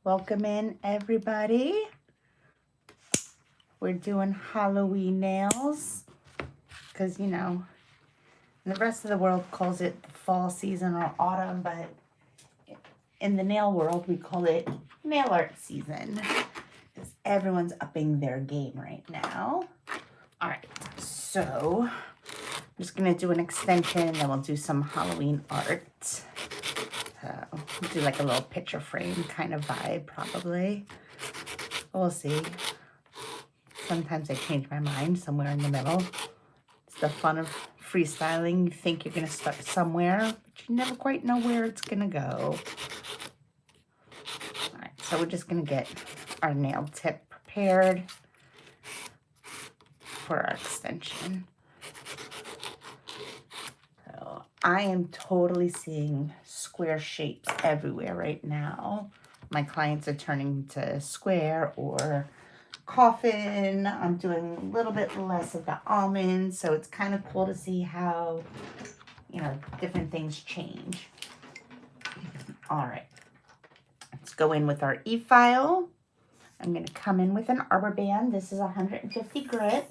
Welcome in, everybody. We're doing Halloween nails because, the rest of the world calls it the fall season or autumn, but in the nail world, we call it nail art season because everyone's upping their game right now. All right, so I'm just going to do an extension and then we'll do some Halloween art. Do like a little picture frame kind of vibe, probably. We'll see. Sometimes I change my mind somewhere in the middle. It's the fun of freestyling. You think you're going to start somewhere, but you never quite know where it's going to go. All right, so we're just going to get our nail tip prepared for our extension. So I am totally seeing square shapes everywhere right now. My clients are turning to square or coffin. I'm doing a little bit less of the almond, so it's kind of cool to see how, different things change. All right, let's go in with our e-file. I'm going to come in with an arbor band. This is 150 grit,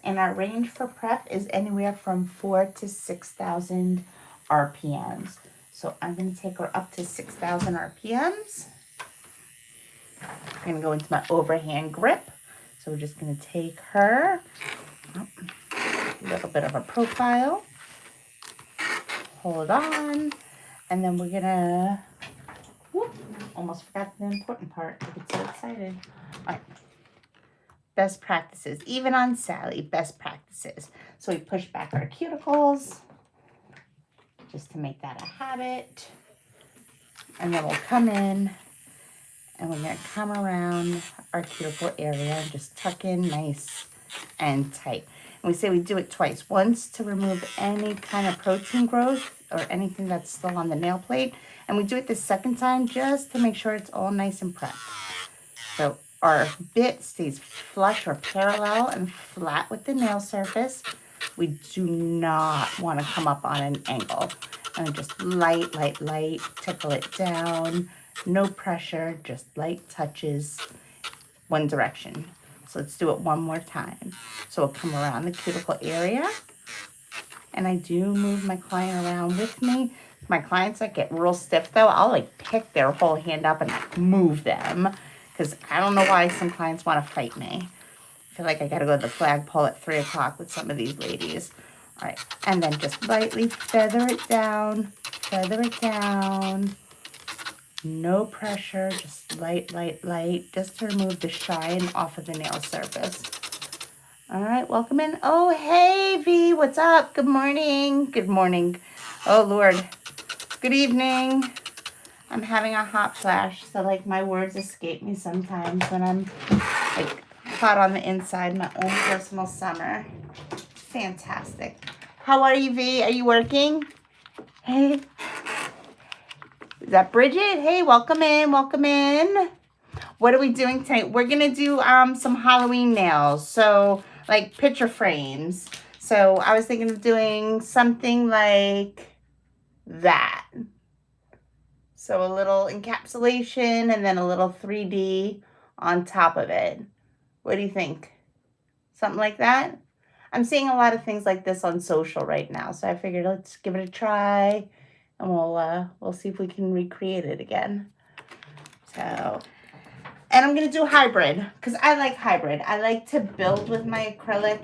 and our range for prep is anywhere from 4,000 to 6,000 RPMs. So I'm going to take her up to 6,000 RPMs. I'm going to go into my overhand grip. So we're just going to take her, a little bit of a profile, hold on, and then we're going to, almost forgot the important part. I get so excited. All right. Best practices, even on Sally, best practices. So we push back our cuticles, just to make that a habit. And then we'll come in and we're going to come around our cuticle area and just tuck in nice and tight. And we say we do it twice. Once to remove any kind of protein growth or anything that's still on the nail plate. And we do it the second time just to make sure it's all nice and prepped. So our bit stays flush or parallel and flat with the nail surface. We do not want to come up on an angle. And just light, tickle it down. No pressure, just light touches one direction. So let's do it one more time. So we'll come around the cuticle area. And I do move my client around with me. My clients that get real stiff though, I'll pick their whole hand up and move them. Because I don't know why some clients want to fight me. I feel like I got to go to the flagpole at 3 o'clock with some of these ladies. All right, and then just lightly feather it down, no pressure, just light, just to remove the shine off of the nail surface. All right, welcome in. Oh, hey, V, what's up? Good morning. Oh, Lord. Good evening. I'm having a hot flash, so my words escape me sometimes when I'm hot on the inside, my own personal summer. Fantastic. How are you, V? Are you working? Hey. Is that Bridget? Hey, welcome in. What are we doing tonight? We're going to do some Halloween nails. So, picture frames. So, I was thinking of doing something like that. So, a little encapsulation and then a little 3D on top of it. What do you think? Something like that? I'm seeing a lot of things like this on social right now, so I figured let's give it a try, and we'll see if we can recreate it again. So, and I'm gonna do hybrid because I like hybrid. I like to build with my acrylic,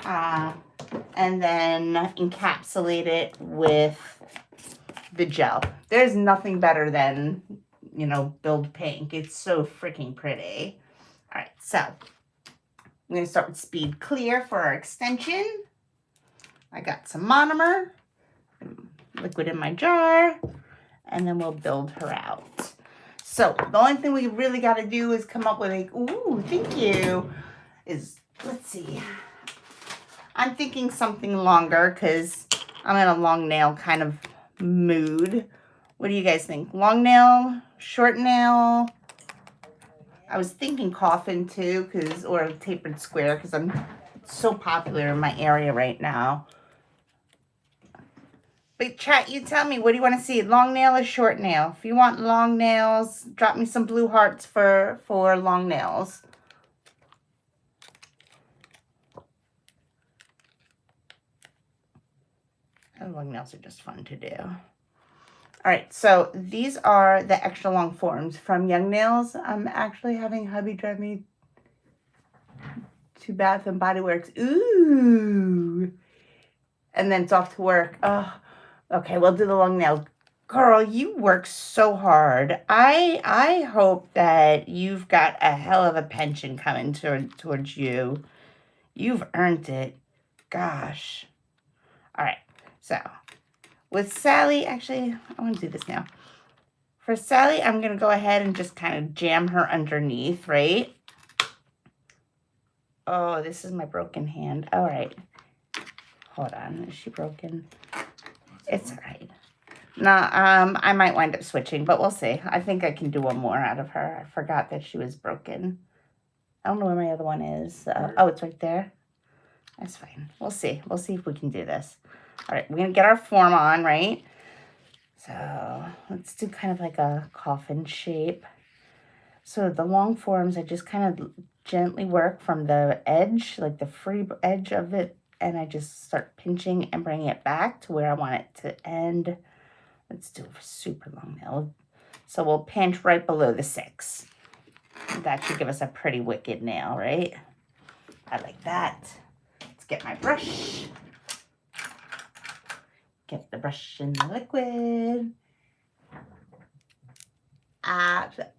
and then encapsulate it with the gel. There's nothing better than build pink. It's so freaking pretty. All right, so I'm going to start with Speed Clear for our extension. I got some monomer, liquid in my jar, and then we'll build her out. So the only thing we really got to do is come up with ooh, thank you, let's see. I'm thinking something longer because I'm in a long nail kind of mood. What do you guys think? Long nail, short nail? I was thinking coffin too, or tapered square, because I'm so popular in my area right now. But chat, you tell me, what do you want to see? Long nail or short nail? If you want long nails, drop me some blue hearts for long nails. And long nails are just fun to do. All right, so these are the extra long forms from Young Nails. I'm actually having hubby drive me to Bath and Body Works. Ooh. And then it's off to work. Oh, okay, we'll do the long nail. Girl, you work so hard. I hope that you've got a hell of a pension coming towards you. You've earned it. Gosh. All right, so with Sally, actually, I want to do this now. For Sally, I'm going to go ahead and just kind of jam her underneath, right? Oh, this is my broken hand. All right. Hold on. Is she broken? It's all right. No, I might wind up switching, but we'll see. I think I can do one more out of her. I forgot that she was broken. I don't know where my other one is. Oh, it's right there. That's fine. We'll see. We'll see if we can do this. All right, we're going to get our form on, right? So let's do kind of like a coffin shape. So the long forms, I just kind of gently work from the edge, like the free edge of it, and I just start pinching and bringing it back to where I want it to end. Let's do a super long nail. So we'll pinch right below the 6. That should give us a pretty wicked nail, right? I like that. Let's get my brush. Get the brush in the liquid.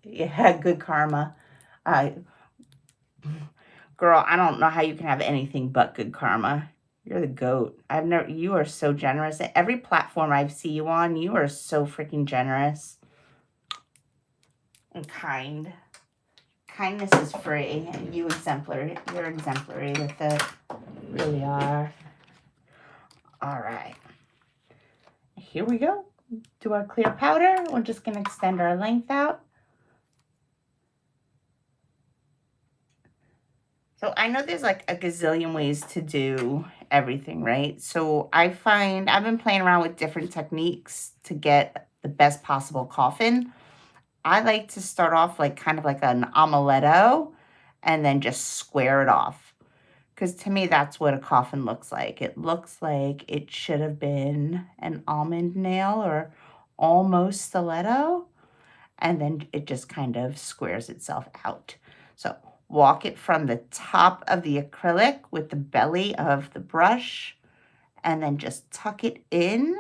Yeah, good karma. Girl, I don't know how you can have anything but good karma. You're the GOAT. You are so generous. At every platform I see you on, you are so freaking generous and kind. Kindness is free, and you're exemplary with it. You really are. All right. Here we go. Do our clear powder. We're just going to extend our length out. So I know there's like a gazillion ways to do everything, right? So I've been playing around with different techniques to get the best possible coffin. I like to start off like kind of like an omeletto and then just square it off. Because to me, that's what a coffin looks like. It looks like it should have been an almond nail or almost stiletto. And then it just kind of squares itself out. So walk it from the top of the acrylic with the belly of the brush and then just tuck it in.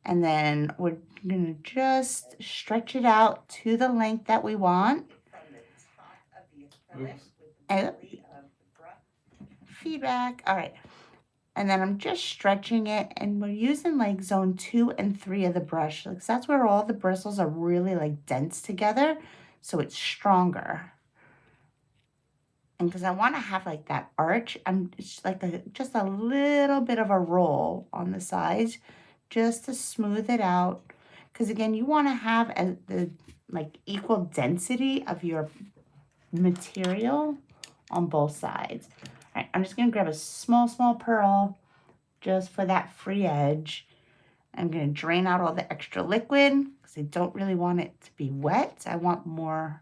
And then we're going to just stretch it out to the length that we want. Feedback. All right. And then I'm just stretching it, and we're using like zone 2 and 3 of the brush. Like, that's where all the bristles are really like dense together, so it's stronger. And because I want to have like that arch, I'm just like just a little bit of a roll on the sides just to smooth it out. Because again, you want to have the like equal density of your material on both sides. All right, I'm just going to grab a small pearl just for that free edge. I'm going to drain out all the extra liquid because I don't really want it to be wet. I want more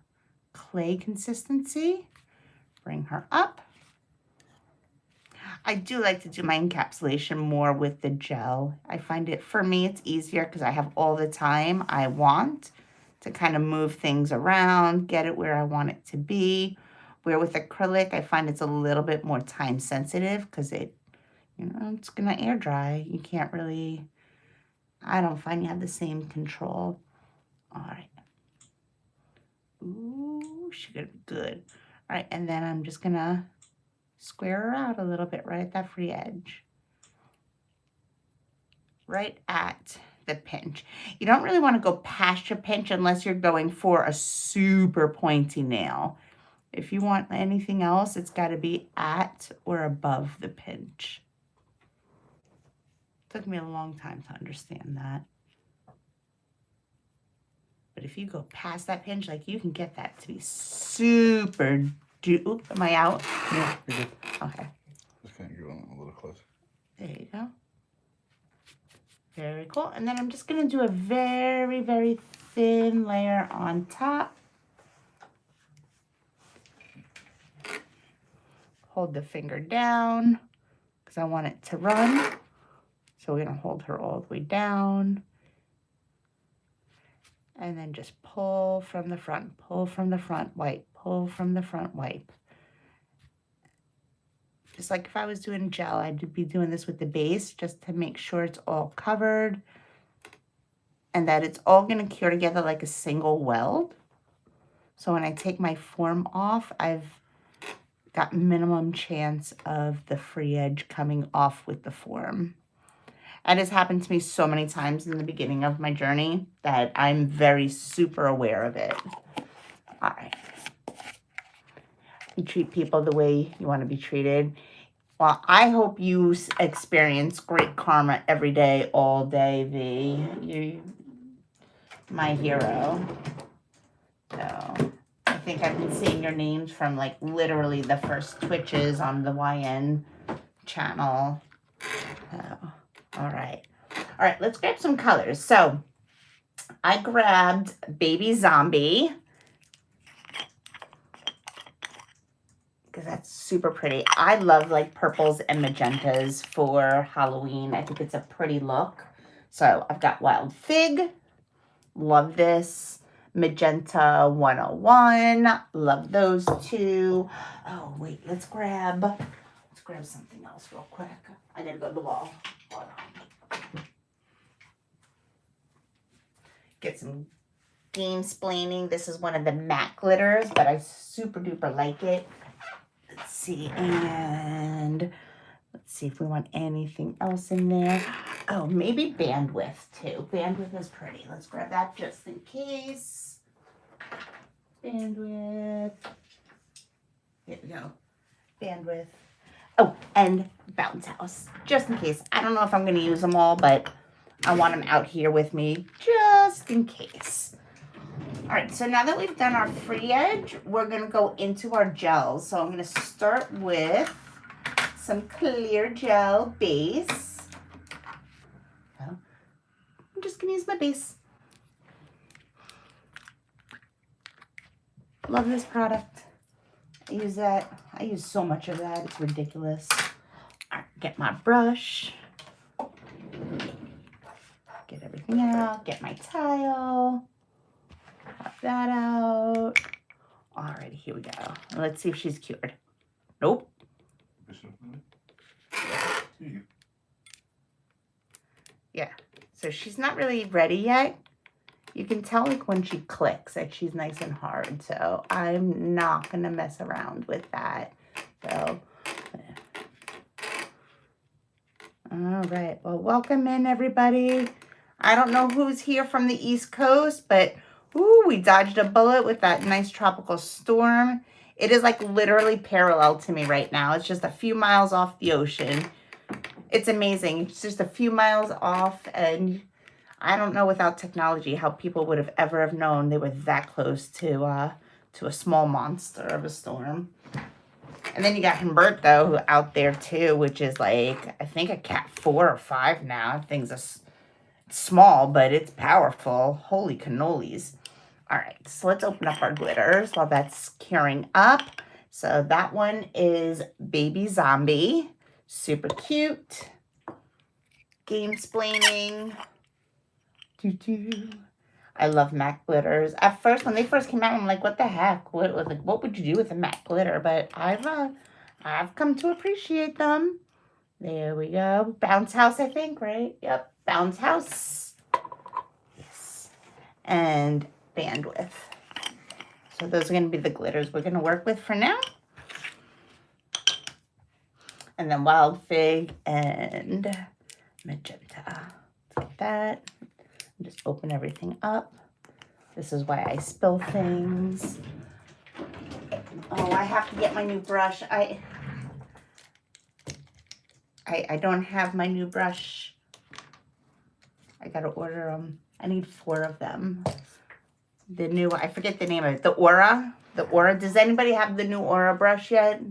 clay consistency. Bring her up. I do like to do my encapsulation more with the gel. I find it, for me, it's easier because I have all the time I want to kind of move things around, get it where I want it to be. Where with acrylic, I find it's a little bit more time sensitive because it's going to air dry. You can't really, I don't find you have the same control. All right. Ooh, she's going to be good. All right, and then I'm just going to square her out a little bit right at that free edge. Right at the pinch. You don't really want to go past your pinch unless you're going for a super pointy nail. If you want anything else, it's got to be at or above the pinch. Took me a long time to understand that. But if you go past that pinch, like you can get that to be super Oop, am I out? Yeah, you're good. Okay. Just kind of go a little closer. There you go. Very cool. And then I'm just going to do a very, very thin layer on top. Hold the finger down because I want it to run. So we're going to hold her all the way down. And then just pull from the front, pull from the front, wipe, pull from the front, wipe. Just like if I was doing gel, I'd be doing this with the base just to make sure it's all covered and that it's all going to cure together like a single weld. So when I take my form off, I've got minimum chance of the free edge coming off with the form. And it's happened to me so many times in the beginning of my journey that I'm very super aware of it. All right. You treat people the way you want to be treated. Well, I hope you experience great karma every day, all day, V. You, my hero. So I think I've been seeing your names from like literally the first Twitches on the YN channel. Oh, all right. All right, let's grab some colors. So I grabbed Baby Zombie because that's super pretty. I love like purples and magentas for Halloween. I think it's a pretty look. So I've got Wild Fig. Love this. Magenta 101. Love those two. Oh, wait, let's grab something else real quick. I gotta go to the wall. Hold on. Get some game splaining. This is one of the matte glitters, but I super duper like it. Let's see, and let's see if we want anything else in there. Oh, maybe bandwidth too. Bandwidth is pretty. Let's grab that just in case. Bandwidth. Here we go. Bandwidth. Oh, and bounce house, just in case. I don't know if I'm going to use them all, but I want them out here with me just in case. All right, so now that we've done our free edge, we're going to go into our gels. So I'm going to start with some clear gel base. So I'm just going to use my base. Love this product. I use that. I use so much of that. It's ridiculous. All right, get my brush. Get everything out. Get my tile. Pop that out. Alrighty, here we go. Let's see if she's cured. Nope. Yeah, so she's not really ready yet. You can tell like when she clicks that she's nice and hard. So I'm not going to mess around with that. So, all right. Well, welcome in everybody. I don't know who's here from the East Coast, but ooh, we dodged a bullet with that nice tropical storm. It is like literally parallel to me right now. It's just a few miles off the ocean. It's amazing. It's just a few miles off, and I don't know without technology how people would have ever have known they were that close to a small monster of a storm. And then you got Humberto who out there too, which is like, I think a Cat 4 or 5 now. Things are small, but it's powerful. Holy cannolis. All right, so let's open up our glitters while that's curing up. So that one is Baby Zombie. Super cute. Game splaining. I love matte glitters. At first, when they first came out, I'm like, what the heck? What would you do with a matte glitter? But I've come to appreciate them. There we go. Bounce house, I think, right? Yep. Bounce house. Yes. And bandwidth. So those are going to be the glitters we're going to work with for now. And then Wild Fig and Magenta. Let's get that. Just open everything up. This is why I spill things. Oh, I have to get my new brush. I don't have my new brush. I gotta order them. I need 4 of them. The new, I forget the name of it. The Aura. The Aura. Does anybody have the new Aura brush yet?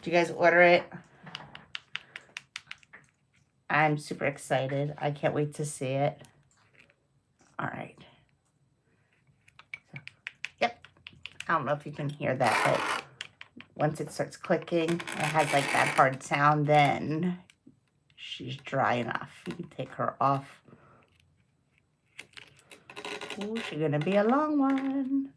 Did you guys order it? I'm super excited. I can't wait to see it. All right. Yep. I don't know if you can hear that, but once it starts clicking, it has like that hard sound, then she's dry enough. You can take her off. Ooh, she's gonna be a long one.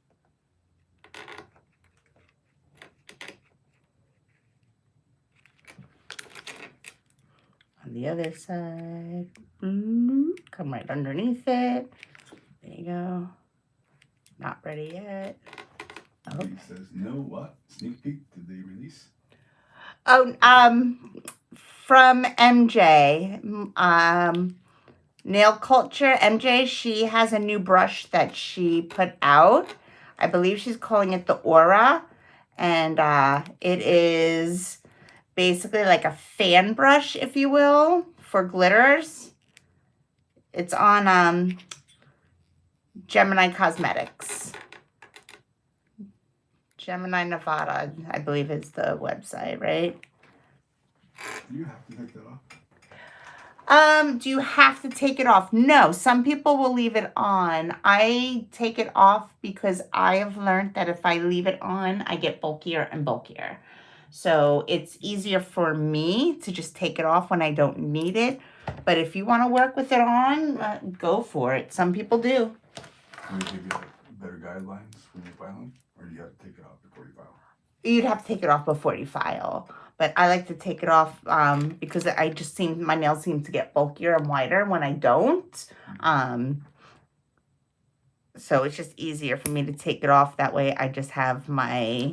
On the other side, come right underneath it. There you go. Not ready yet. Oh. It says no what? Sneak peek to the release? Oh, from MJ, Nail Culture. MJ, she has a new brush that she put out. I believe she's calling it the Aura. And it is basically like a fan brush, if you will, for glitters. It's on Gemini Cosmetics. Gemini Nevada, I believe is the website, right? Do you have to take that off? Do you have to take it off? No, some people will leave it on. I take it off because I have learned that if I leave it on, I get bulkier and bulkier. So it's easier for me to just take it off when I don't need it. But if you want to work with it on, go for it. Some people do. Can we give you better guidelines when you're filing? Or do you have to take it off before you file? You'd have to take it off before you file. But I like to take it off because I just seem, my nails seem to get bulkier and wider when I don't. So it's just easier for me to take it off. That way I just have my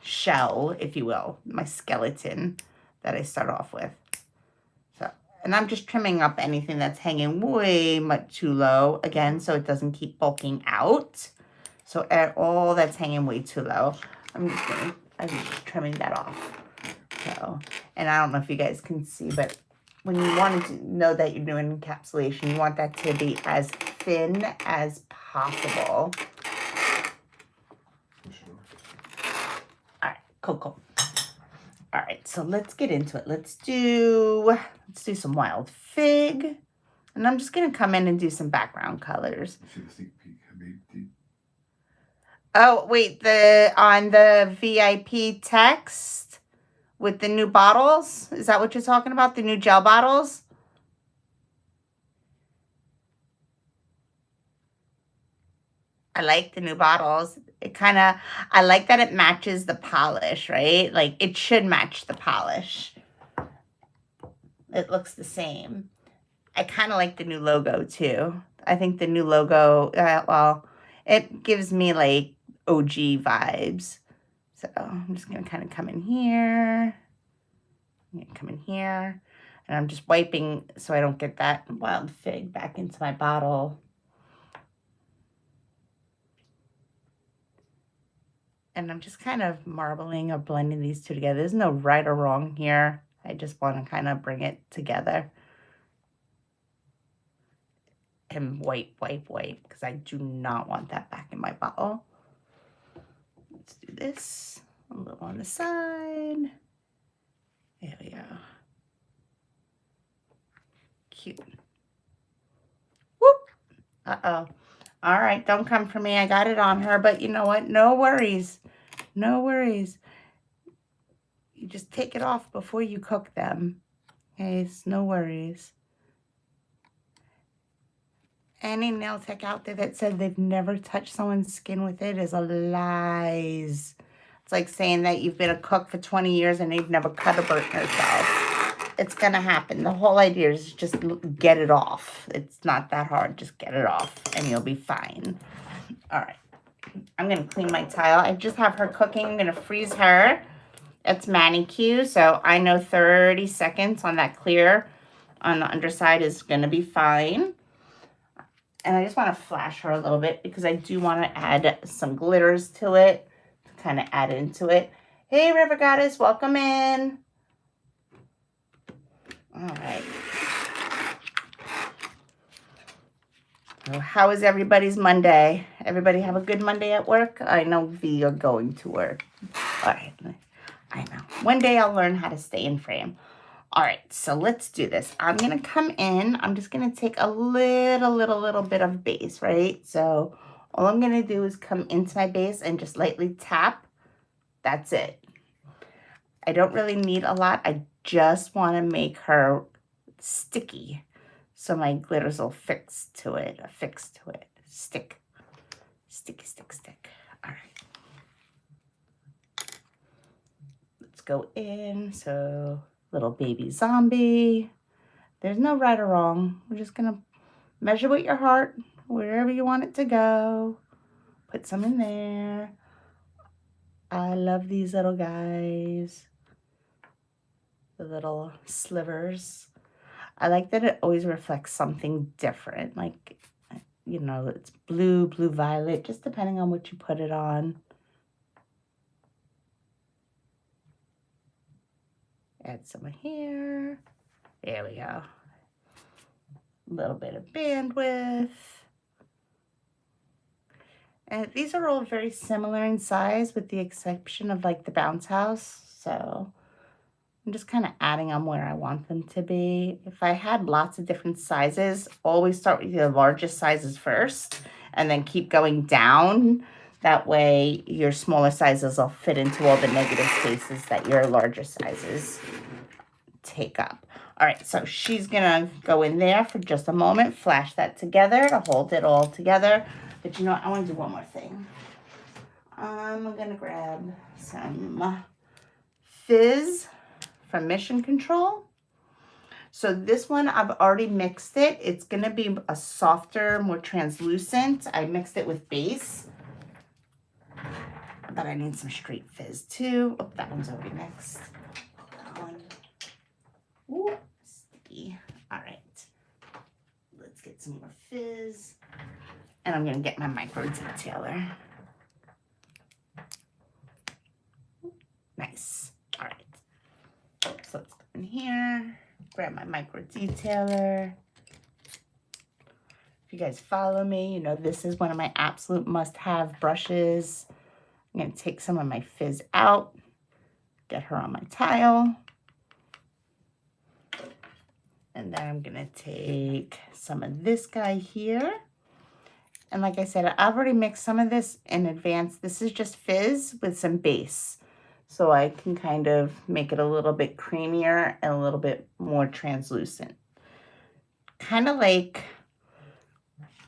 shell, if you will, my skeleton that I start off with. So, and I'm just trimming up anything that's hanging way much too low, again, so it doesn't keep bulking out. So all that's hanging way too low, I'm just trimming that off. So, and I don't know if you guys can see, but when you want to know that you're doing encapsulation, you want that to be as thin as possible. All right, cool. All right, so let's get into it. Let's do some wild fig, and I'm just gonna come in and do some background colors. Oh wait, on the VIP text. With the new bottles? Is that what you're talking about? The new gel bottles? I like the new bottles. I like that it matches the polish, right? Like, it should match the polish. It looks the same. I kind of like the new logo, too. I think the new logo, well, it gives me, like, OG vibes. So, I'm just going to kind of come in here. Come in here. And I'm just wiping so I don't get that wild fig back into my bottle. And I'm just kind of marbling or blending these two together. There's no right or wrong here. I just want to kind of bring it together. And wipe, because I do not want that back in my bottle. Let's do this. A little on the side. There we go. Cute. Whoop. Uh-oh. All right, don't come for me. I got it on her, but you know what? No worries. No worries. You just take it off before you cook them. Okay, it's no worries. Any nail tech out there that said they've never touched someone's skin with it is a lies. It's like saying that you've been a cook for 20 years and you've never cut or burnt yourself. It's going to happen. The whole idea is just get it off. It's not that hard. Just get it off and you'll be fine. All right. I'm going to clean my tile. I just have her cooking. I'm going to freeze her. It's manicure, so I know 30 seconds on that clear on the underside is going to be fine. And I just want to flash her a little bit because I do want to add some glitters to it to kind of add into it. Hey, River Goddess, welcome in. All right. So how is everybody's Monday? Everybody have a good Monday at work? I know V, you're going to work. All right. I know. One day I'll learn how to stay in frame. All right, so let's do this. I'm going to come in. I'm just going to take a little bit of base, right? So all I'm going to do is come into my base and just lightly tap. That's it. I don't really need a lot. I just want to make her sticky so my glitters will affix to it. Stick. Sticky, stick. All right. Let's go in. So little baby zombie. There's no right or wrong. We're just going to measure with your heart wherever you want it to go. Put some in there. I love these little guys. The little slivers. I like that it always reflects something different. Like, you know, it's blue, violet, just depending on what you put it on. Add some here. There we go. A little bit of bandwidth. And these are all very similar in size with the exception of like the bounce house. So I'm just kind of adding them where I want them to be. If I had lots of different sizes, always start with the largest sizes first and then keep going down. That way your smaller sizes will fit into all the negative spaces that your larger sizes take up. All right, so she's gonna go in there for just a moment, flash that together to hold it all together. But you know what, I wanna do one more thing. I'm gonna grab some fizz from Mission Control. So this one, I've already mixed it. It's gonna be a softer, more translucent. I mixed it with base. But I need some straight fizz too. Oh, that one's already mixed. That one. Ooh, sticky. All right. Let's get some more fizz. And I'm gonna get my micro detailer. Nice. All right. So let's go in here, grab my micro detailer. If you guys follow me, you know this is one of my absolute must-have brushes. I'm gonna take some of my fizz out, get her on my tile. And then I'm gonna take some of this guy here. And like I said, I've already mixed some of this in advance. This is just fizz with some base. So I can kind of make it a little bit creamier and a little bit more translucent. Kind of like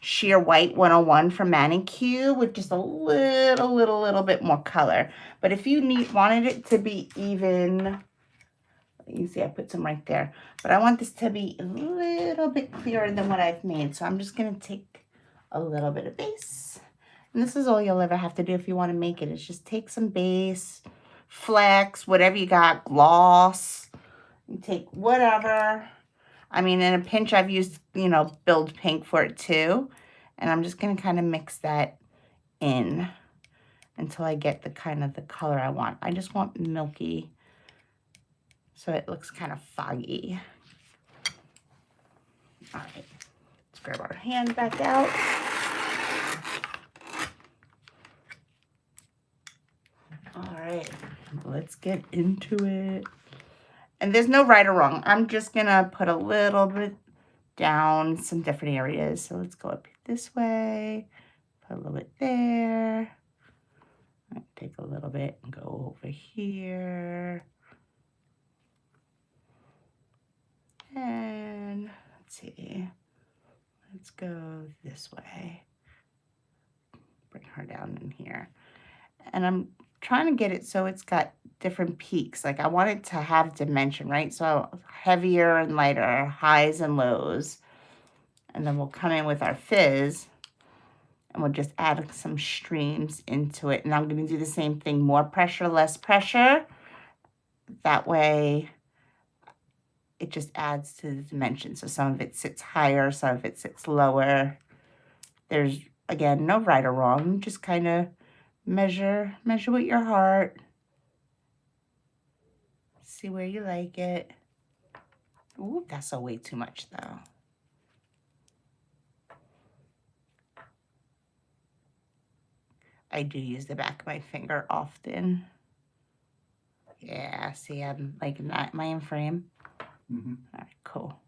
Sheer White 101 from Manicure with just a little bit more color. But if you wanted it to be even, you see I put some right there. But I want this to be a little bit clearer than what I've made. So I'm just going to take a little bit of base. And this is all you'll ever have to do if you want to make it. Is just take some base, flex, whatever you got, gloss. You take whatever. I mean, in a pinch, I've used, you know, Build Pink for it too. And I'm just going to kind of mix that in until I get the kind of the color I want. I just want milky, so it looks kind of foggy. All right, let's grab our hand back out. All right, let's get into it. And there's no right or wrong. I'm just gonna put a little bit down some different areas. So let's go up this way, put a little bit there. Take a little bit and go over here. And let's see, let's go this way. Bring her down in here. And I'm trying to get it so it's got different peaks. Like I want it to have dimension, right? So heavier and lighter, highs and lows. And then we'll come in with our fizz and we'll just add some streams into it. And I'm going to do the same thing, more pressure, less pressure. That way it just adds to the dimension. So some of it sits higher, some of it sits lower. There's, again, no right or wrong. Just kind of measure with your heart. See where you like it. Ooh, that's a way too much though. I do use the back of my finger often. Yeah, see, I'm like not my in frame. Mm-hmm. All right, cool.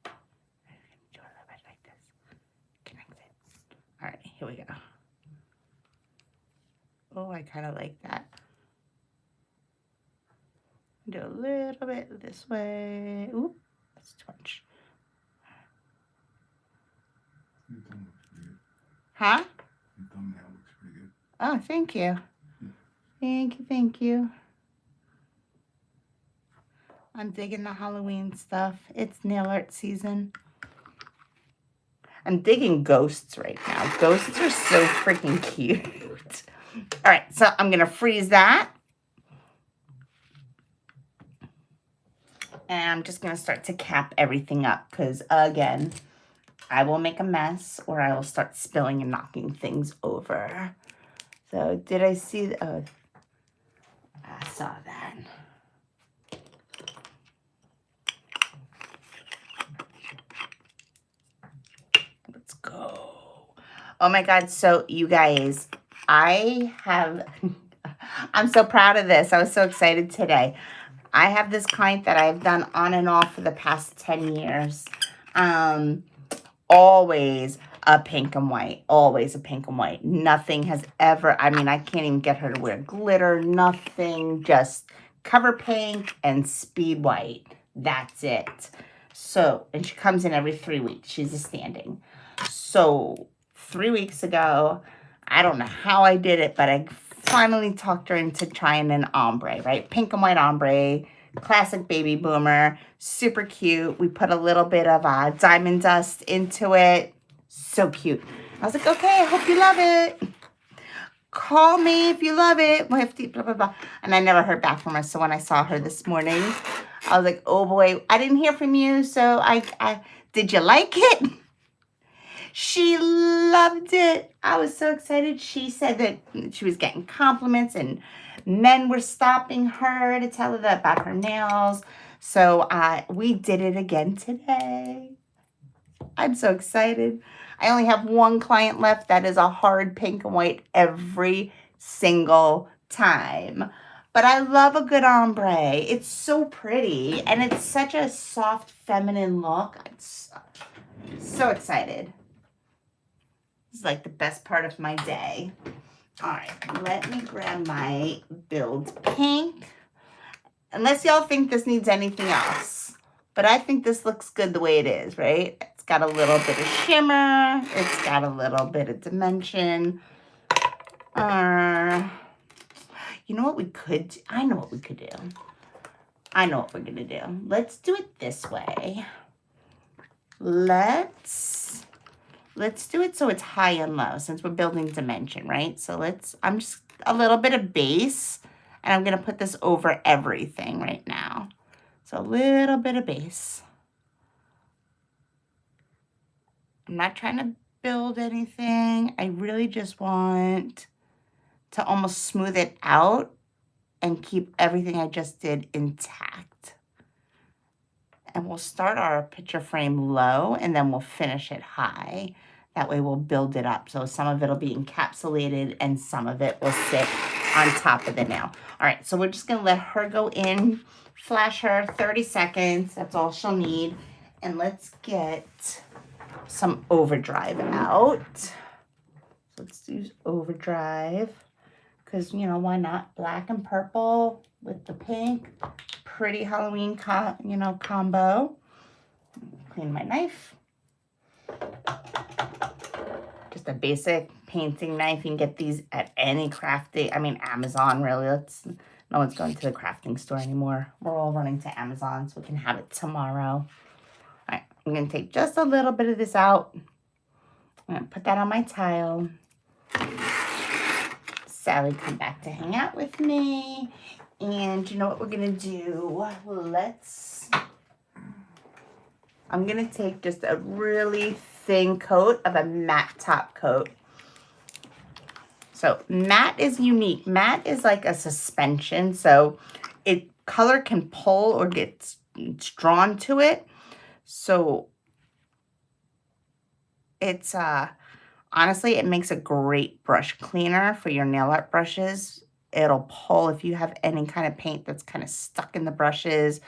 Do a little bit like this. Connect it. All right, here we go. Oh, I kind of like that. Do a little bit this way. Oop, that's too much. Your thumb looks pretty good. Huh? Your thumbnail looks pretty good. Oh, thank you. Thank you, thank you. I'm digging the Halloween stuff. It's nail art season. I'm digging ghosts right now. Ghosts are so freaking cute. All right, so I'm going to freeze that. And I'm just going to start to cap everything up because, again, I will make a mess or I will start spilling and knocking things over. So did I see? Oh, I saw that. Let's go. Oh my God. So you guys, I'm so proud of this. I was so excited today. I have this client that I've done on and off for the past 10 years. Always a pink and white. Always a pink and white. Nothing has ever, I mean, I can't even get her to wear glitter. Nothing. Just cover pink and speed white. That's it. So, and she comes in every 3 weeks. She's a standing. So 3 weeks ago, I don't know how I did it, but I finally talked her into trying an ombre, right? Pink and white ombre, classic baby boomer, super cute. We put a little bit of diamond dust into it. So cute. I was like, okay, I hope you love it. Call me if you love it. Blah, blah, blah. And I never heard back from her. So when I saw her this morning, I was like, oh boy, I didn't hear from you. So I did you like it? She loved it. I was so excited. She said that she was getting compliments and men were stopping her to tell her about her nails. So we did it again today. I'm so excited. I only have one client left that is a hard pink and white every single time. But I love a good ombre. It's so pretty and it's such a soft feminine look. I'm so excited. It's like the best part of my day. All right, let me grab my Build Pink. Unless y'all think this needs anything else. But I think this looks good the way it is, right? It's got a little bit of shimmer. It's got a little bit of dimension. You know what we could do? I know what we could do. I know what we're going to do. Let's do it this way. Let's do it so it's high and low since we're building dimension, right? So I'm just a little bit of base and I'm going to put this over everything right now. So a little bit of base. I'm not trying to build anything. I really just want to almost smooth it out and keep everything I just did intact. And we'll start our picture frame low and then we'll finish it high. That way we'll build it up. So some of it will be encapsulated and some of it will sit on top of the nail. All right, so we're just gonna let her go in, flash her 30 seconds. That's all she'll need. And let's get some overdrive out. So let's use overdrive because, you know, why not? Black and purple with the pink. Pretty Halloween, combo. Clean my knife. Just a basic painting knife. You can get these at any crafting. I mean, Amazon, really. No one's going to the crafting store anymore. We're all running to Amazon so we can have it tomorrow. All right, I'm going to take just a little bit of this out. I'm going to put that on my tile. Sally, come back to hang out with me. And you know what we're going to do? I'm going to take just a really thin coat of a matte top coat. So matte is unique. Matte is like a suspension. So color can pull or get drawn to it. So it's honestly, it makes a great brush cleaner for your nail art brushes. it'll pull if you have any kind of paint that's kind of stuck in the brushes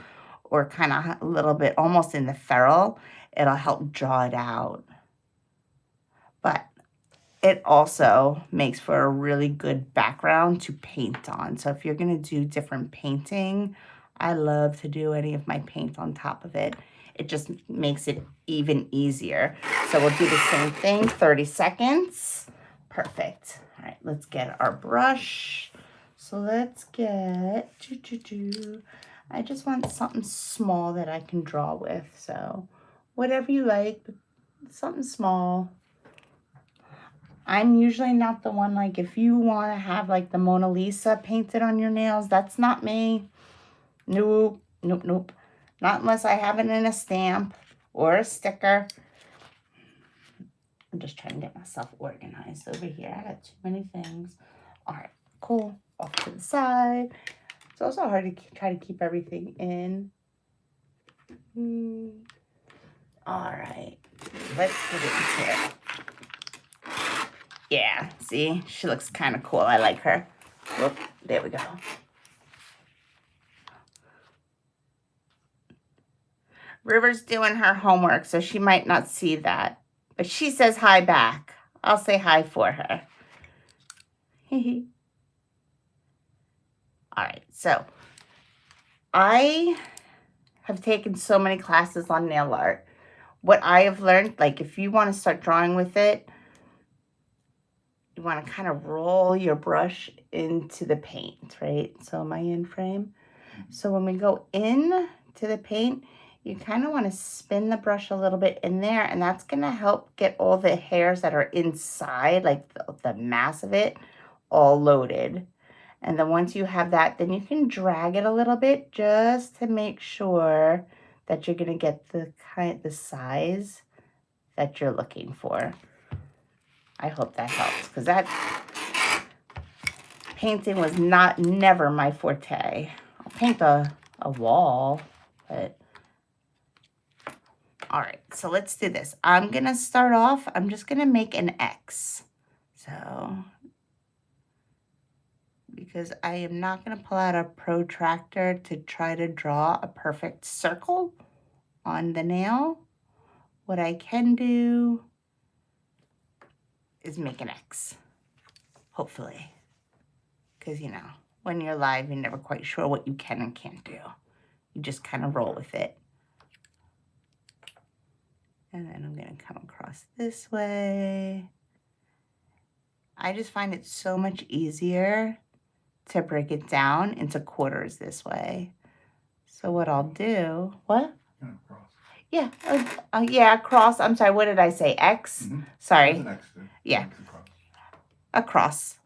or kind of a little bit almost in the ferrule, it'll help draw it out. But it also makes for a really good background to paint on. So if you're going to do different painting, I love to do any of my paint on top of it. It just makes it even easier. So we'll do the same thing, 30 seconds. Perfect. All right, let's get our brush. So let's get, I just want something small that I can draw with. So whatever you like, but something small. I'm usually not the one, like, if you want to have, like, the Mona Lisa painted on your nails, that's not me. Nope, nope, nope. Not unless I have it in a stamp or a sticker. I'm just trying to get myself organized over here. I got too many things. All right, cool. Off to the side. It's also hard to try to keep everything in. All right, let's get into it. Yeah, see? She looks kind of cool. I like her. Whoop, there we go. River's doing her homework, so she might not see that. But she says hi back. I'll say hi for her. All right, so I have taken so many classes on nail art. What I have learned, like if you want to start drawing with it, you want to kind of roll your brush into the paint, right? So am I in frame? So when we go in to the paint, you kind of want to spin the brush a little bit in there, and that's going to help get all the hairs that are inside, like the mass of it, all loaded. And then once you have that, then you can drag it a little bit just to make sure that you're going to get the size that you're looking for. I hope that helps, because that painting was never my forte. I'll paint a wall, but all right, so let's do this. I'm gonna start off, I'm just gonna make an X. So, because I am not gonna pull out a protractor to try to draw a perfect circle on the nail. What I can do is make an X, hopefully. Because, you know, when you're live, you're never quite sure what you can and can't do. You just kind of roll with it. And then I'm going to come across this way. I just find it so much easier to break it down into quarters this way. So what I'll do, what? Cross. Yeah, yeah, cross. I'm sorry, what did I say? X? Mm-hmm. Sorry. There's an X there. Yeah. Across.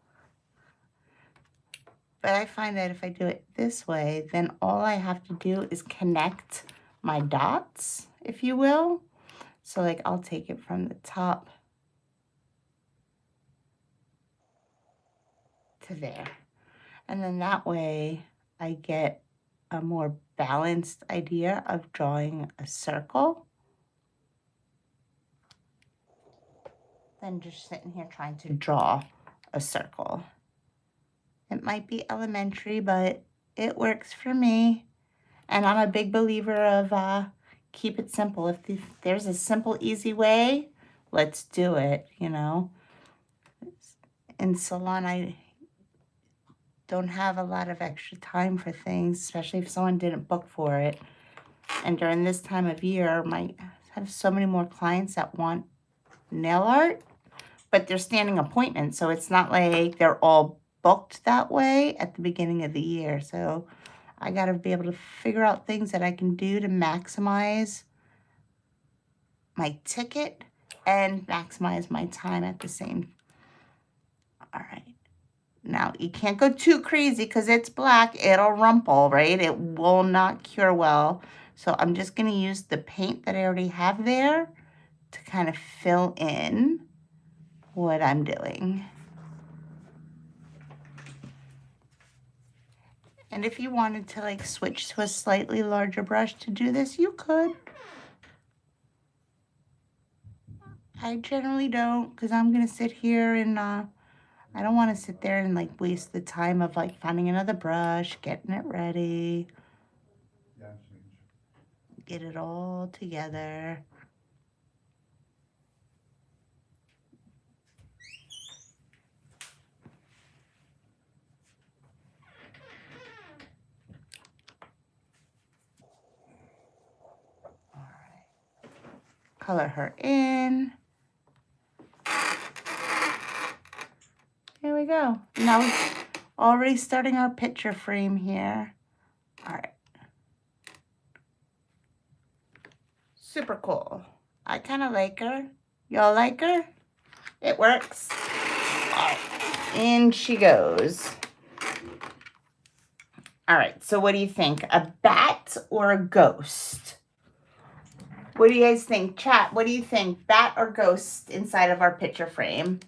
But I find that if I do it this way, then all I have to do is connect my dots, if you will. So like I'll take it from the top to there. And then that way I get a more balanced idea of drawing a circle than just sitting here trying to draw a circle. It might be elementary, but it works for me. And I'm a big believer of keep it simple. If there's a simple, easy way, let's do it, you know. In salon, I don't have a lot of extra time for things, especially if someone didn't book for it. And during this time of year, I have so many more clients that want nail art, but they're standing appointments, so it's not like they're all booked that way at the beginning of the year. So I got to be able to figure out things that I can do to maximize my ticket and maximize my time at the same. All right. Now, you can't go too crazy because it's black. It'll rumple, right? It will not cure well. So I'm just going to use the paint that I already have there to kind of fill in what I'm doing. And if you wanted to like switch to a slightly larger brush to do this, you could. I generally don't because I'm going to sit here and I don't want to sit there and like waste the time of like finding another brush, getting it ready, get it all together. All right. Color her in. Here we go. Now we're already starting our picture frame here. All right. Super cool. I kind of like her. Y'all like her? It works. All right. In she goes. All right. So what do you think? A bat or a ghost? What do you guys think? Chat, what do you think? Bat or ghost inside of our picture frame?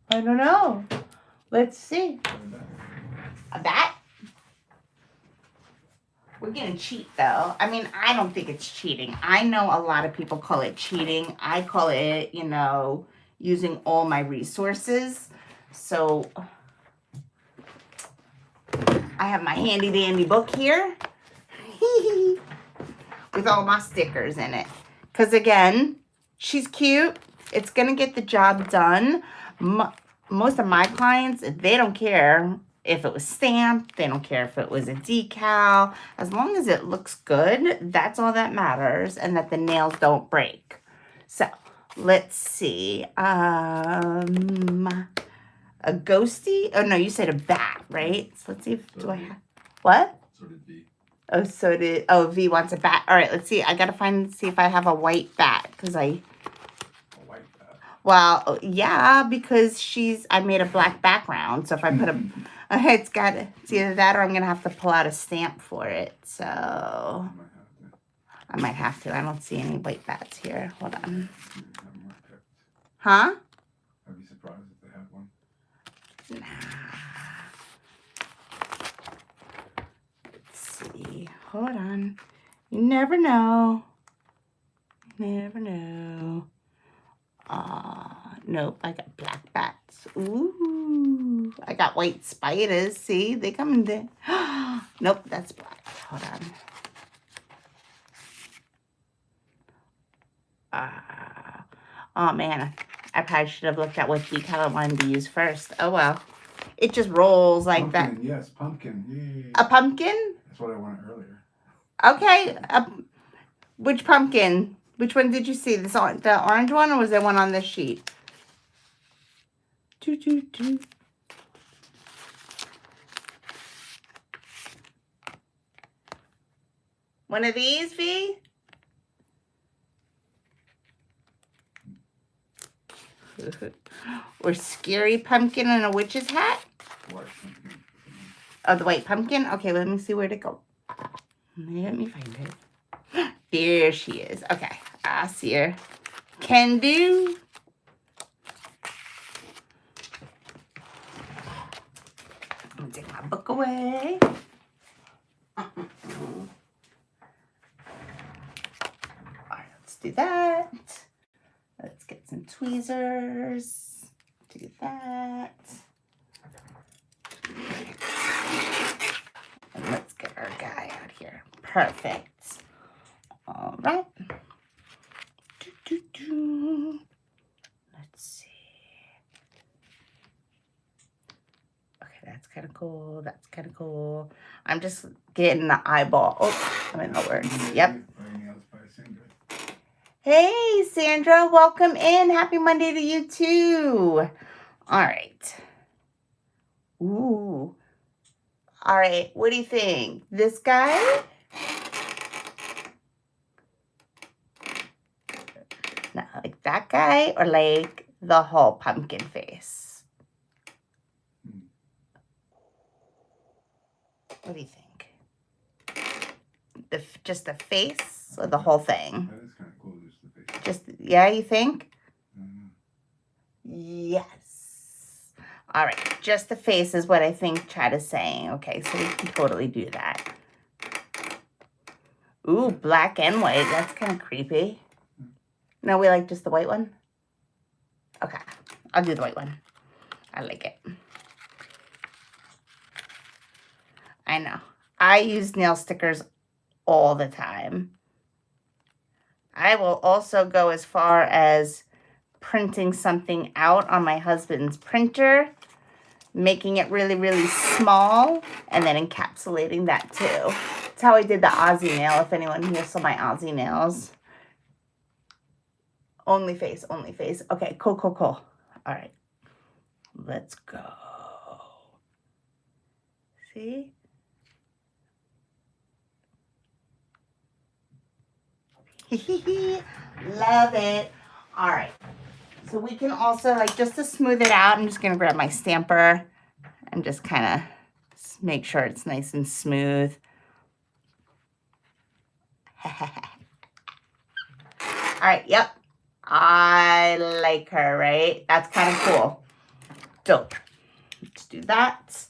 I don't know. Let's see. A bat? We're gonna cheat though. I mean, I don't think it's cheating. I know a lot of people call it cheating. I call it, you know, using all my resources. So I have my handy dandy book here with all my stickers in it. Because again, she's cute. It's gonna get the job done. Most of my clients, they don't care if it was stamped. They don't care if it was a decal. As long as it looks good, that's all that matters, and that the nails don't break. So let's see. A ghosty? Oh no, you said a bat, right? So let's see if do I have what? So did V. Oh, so did V wants a bat. All right, let's see. I gotta see if I have a white bat because A white bat. well, yeah, because I made a black background. So if I put it's either that or I'm gonna have to pull out a stamp for it. So I might have to. I don't see any white bats here. Hold on. Huh? I'd be surprised if they have one. Nah. Let's see. Hold on. You never know. Never know. Nope, I got black bats. Ooh, I got white spiders. See, they come in there. Nope, that's black. Hold on. Oh man, I probably should have looked at what decal I wanted to use first. Oh well, it just rolls like pumpkin, that. Yes, pumpkin. Yay. A pumpkin? That's what I wanted earlier. Okay. Which pumpkin? Which one did you see? The orange one, or was there one on this sheet? One of these, V? Or scary pumpkin and a witch's hat? White pumpkin. Oh, the white pumpkin? Okay, let me see where to go. Let me find it. There she is. Okay, I see her. Can do. I'm gonna take my book away. All right, let's do that. Let's get some tweezers. Do that. And let's get our guy out here. Perfect. All right. Let's see. Okay, that's kind of cool. That's kind of cool. I'm just getting the eyeball. Oh, I'm in the words. Yep. Hey, Sandra, welcome in. Happy Monday to you too. All right. Ooh. All right, what do you think? This guy? No, like that guy or like the whole pumpkin face? What do you think? Just the face or the whole thing? That is kind of cool, just the face. Just, yeah, you think? Mm-hmm. Yes. All right, just the face is what I think Chad is saying. Okay, so we can totally do that. Ooh, black and white. That's kind of creepy. No, we like just the white one? Okay, I'll do the white one. I like it. I know. I use nail stickers all the time. I will also go as far as printing something out on my husband's printer, making it really, really small, and then encapsulating that too. That's how I did the Aussie nail, if anyone here saw my Aussie nails. Only face, only face. Okay, cool, cool, cool. All right, let's go. See? Love it. All right. So we can also, like, just to smooth it out, I'm just going to grab my stamper and just kind of make sure it's nice and smooth. All right. Yep. I like her, right? That's kind of cool. Dope. Let's do that.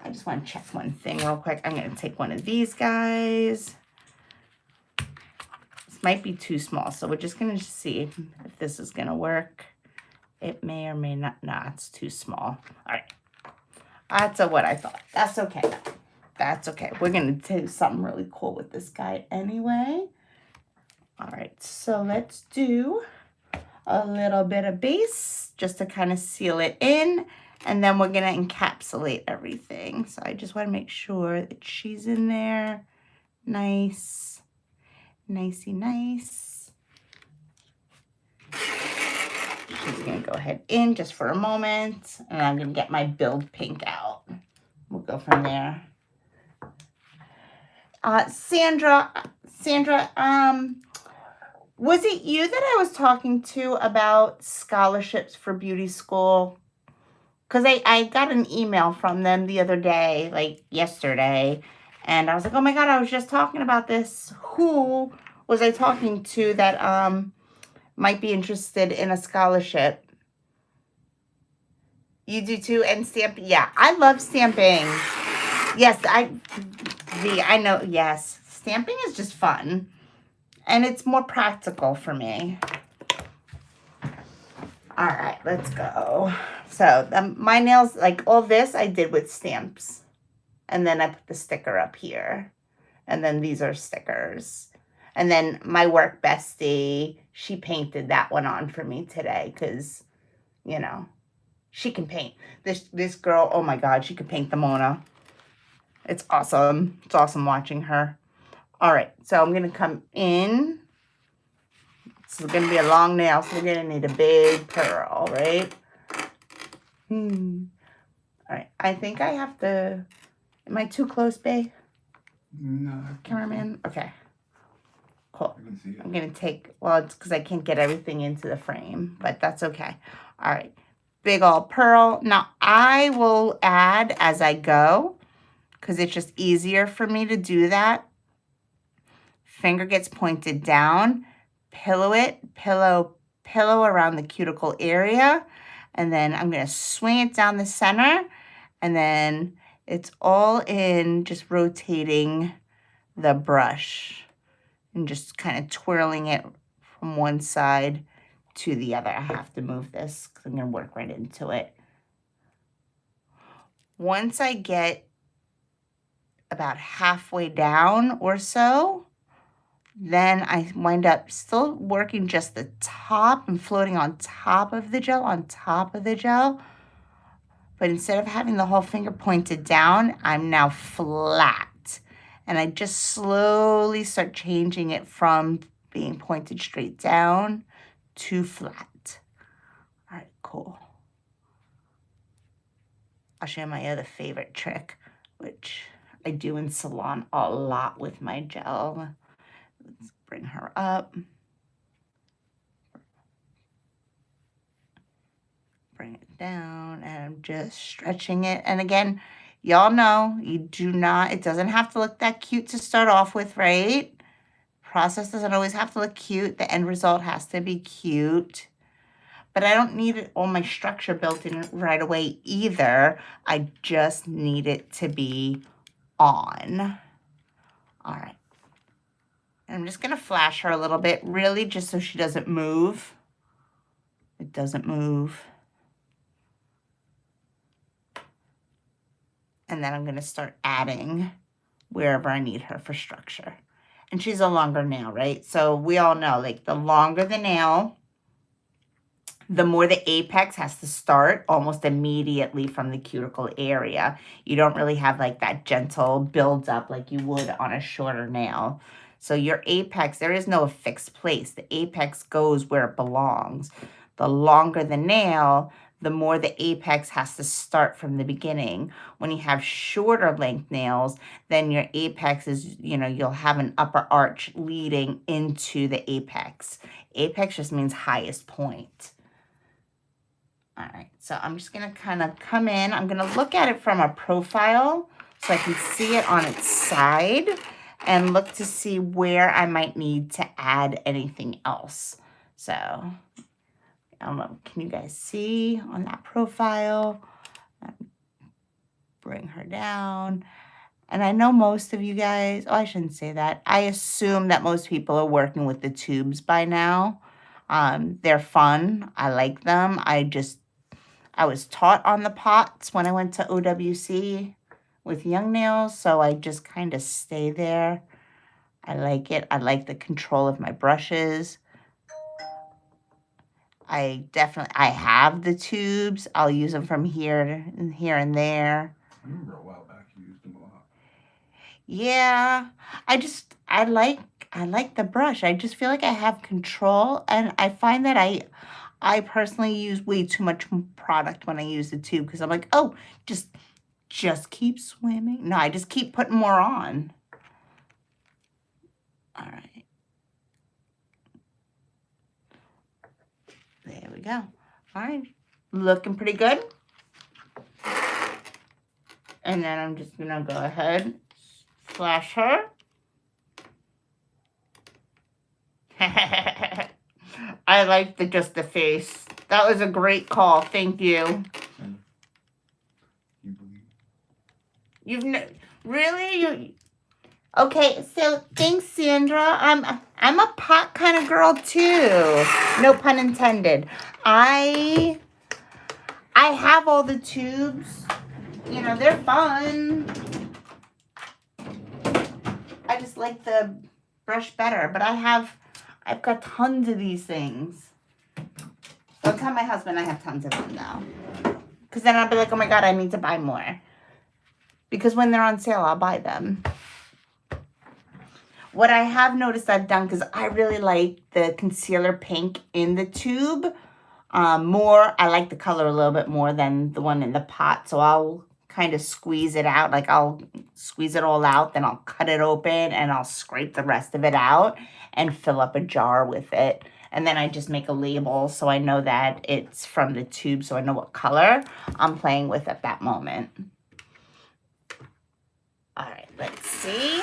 I just want to check one thing real quick. I'm going to take one of these guys. This might be too small, so we're just going to see if this is going to work. It may or may not. Nah, it's too small. All right. That's what I thought. That's okay. That's okay. We're going to do something really cool with this guy anyway. All right. So let's do a little bit of base just to kind of seal it in. And then we're going to encapsulate everything. So I just want to make sure that she's in there. Nice. Nicey nice. She's going to go ahead in just for a moment. And I'm going to get my build pink out. We'll go from there. Sandra, was it you that I was talking to about scholarships for beauty school? Because I got an email from them the other day, like yesterday, and I was like, oh my God, I was just talking about this. Who was I talking to that might be interested in a scholarship? You do too, and stamping. Yeah, I love stamping. Yes, I know, yes. Stamping is just fun. And it's more practical for me. All right, let's go. So my nails, like all this I did with stamps. And then I put the sticker up here. And then these are stickers. And then my work bestie, she painted that one on for me today because, you know, she can paint. This girl, oh my God, she could paint the Mona. It's awesome. It's awesome watching her. All right, so I'm going to come in. This is going to be a long nail, so we're going to need a big pearl, right? All right, I think I have to... Am I too close, babe? No. Cameraman? Okay. Cool. I can see it. I'm going to take... Well, it's because I can't get everything into the frame, but that's okay. All right. Big old pearl. Now, I will add as I go because it's just easier for me to do that. Finger gets pointed down. Pillow around the cuticle area, and then I'm going to swing it down the center, and then it's all in just rotating the brush and just kind of twirling it from one side to the other. I have to move this because I'm going to work right into it. Once I get about halfway down or so, then I wind up still working just the top and floating on top of the gel, But instead of having the whole finger pointed down, I'm now flat. And I just slowly start changing it from being pointed straight down to flat. All right, cool. I'll show you my other favorite trick, which I do in salon a lot with my gel. Let's bring her up. Bring it down, and I'm just stretching it. And again, y'all know it doesn't have to look that cute to start off with, right? Process doesn't always have to look cute. The end result has to be cute. But I don't need all my structure built in right away either. I just need it to be on. All right. And I'm just going to flash her a little bit, really just so she doesn't move. It doesn't move. And then I'm going to start adding wherever I need her for structure. And she's a longer nail, right? So we all know, like, the longer the nail, the more the apex has to start almost immediately from the cuticle area. You don't really have like that gentle build up like you would on a shorter nail. So your apex, there is no fixed place. The apex goes where it belongs. The longer the nail, the more the apex has to start from the beginning. When you have shorter length nails, then your apex is, you know, you'll have an upper arch leading into the apex. Apex just means highest point. All right, so I'm just gonna kind of come in. I'm gonna look at it from a profile so I can see it on its side and look to see where I might need to add anything else. So, I don't know, can you guys see on that profile? Bring her down. And I know most of you guys, oh, I shouldn't say that. I assume that most people are working with the tubes by now. They're fun. I like them. I was taught on the pots when I went to OWC with young nails, so I just kind of stay there. I like it. I like the control of my brushes. I have the tubes. I'll use them from here and there. I remember a while back you used them a lot. Yeah, I like the brush. I just feel like I have control, and I find that I personally use way too much product when I use the tube because I'm like, oh, just keep swimming. No, I just keep putting more on. All right. There we go. All right. Looking pretty good. And then I'm just going to go ahead, flash her. I like just the face. That was a great call. Thank you. You believe? Really? Okay, so thanks, Sandra. I'm a pot kind of girl too. No pun intended. I have all the tubes. You know, they're fun. I just like the brush better, but I've got tons of these things. Don't tell my husband I have tons of them now. Because then I'll be like, oh my God, I need to buy more. Because when they're on sale, I'll buy them. What I have noticed I've done, because I really like the concealer pink in the tube more. I like the color a little bit more than the one in the pot. So I'll kind of squeeze it out. Like I'll squeeze it all out. Then I'll cut it open and I'll scrape the rest of it out and fill up a jar with it. And then I just make a label so I know that it's from the tube. So I know what color I'm playing with at that moment. All right, let's see.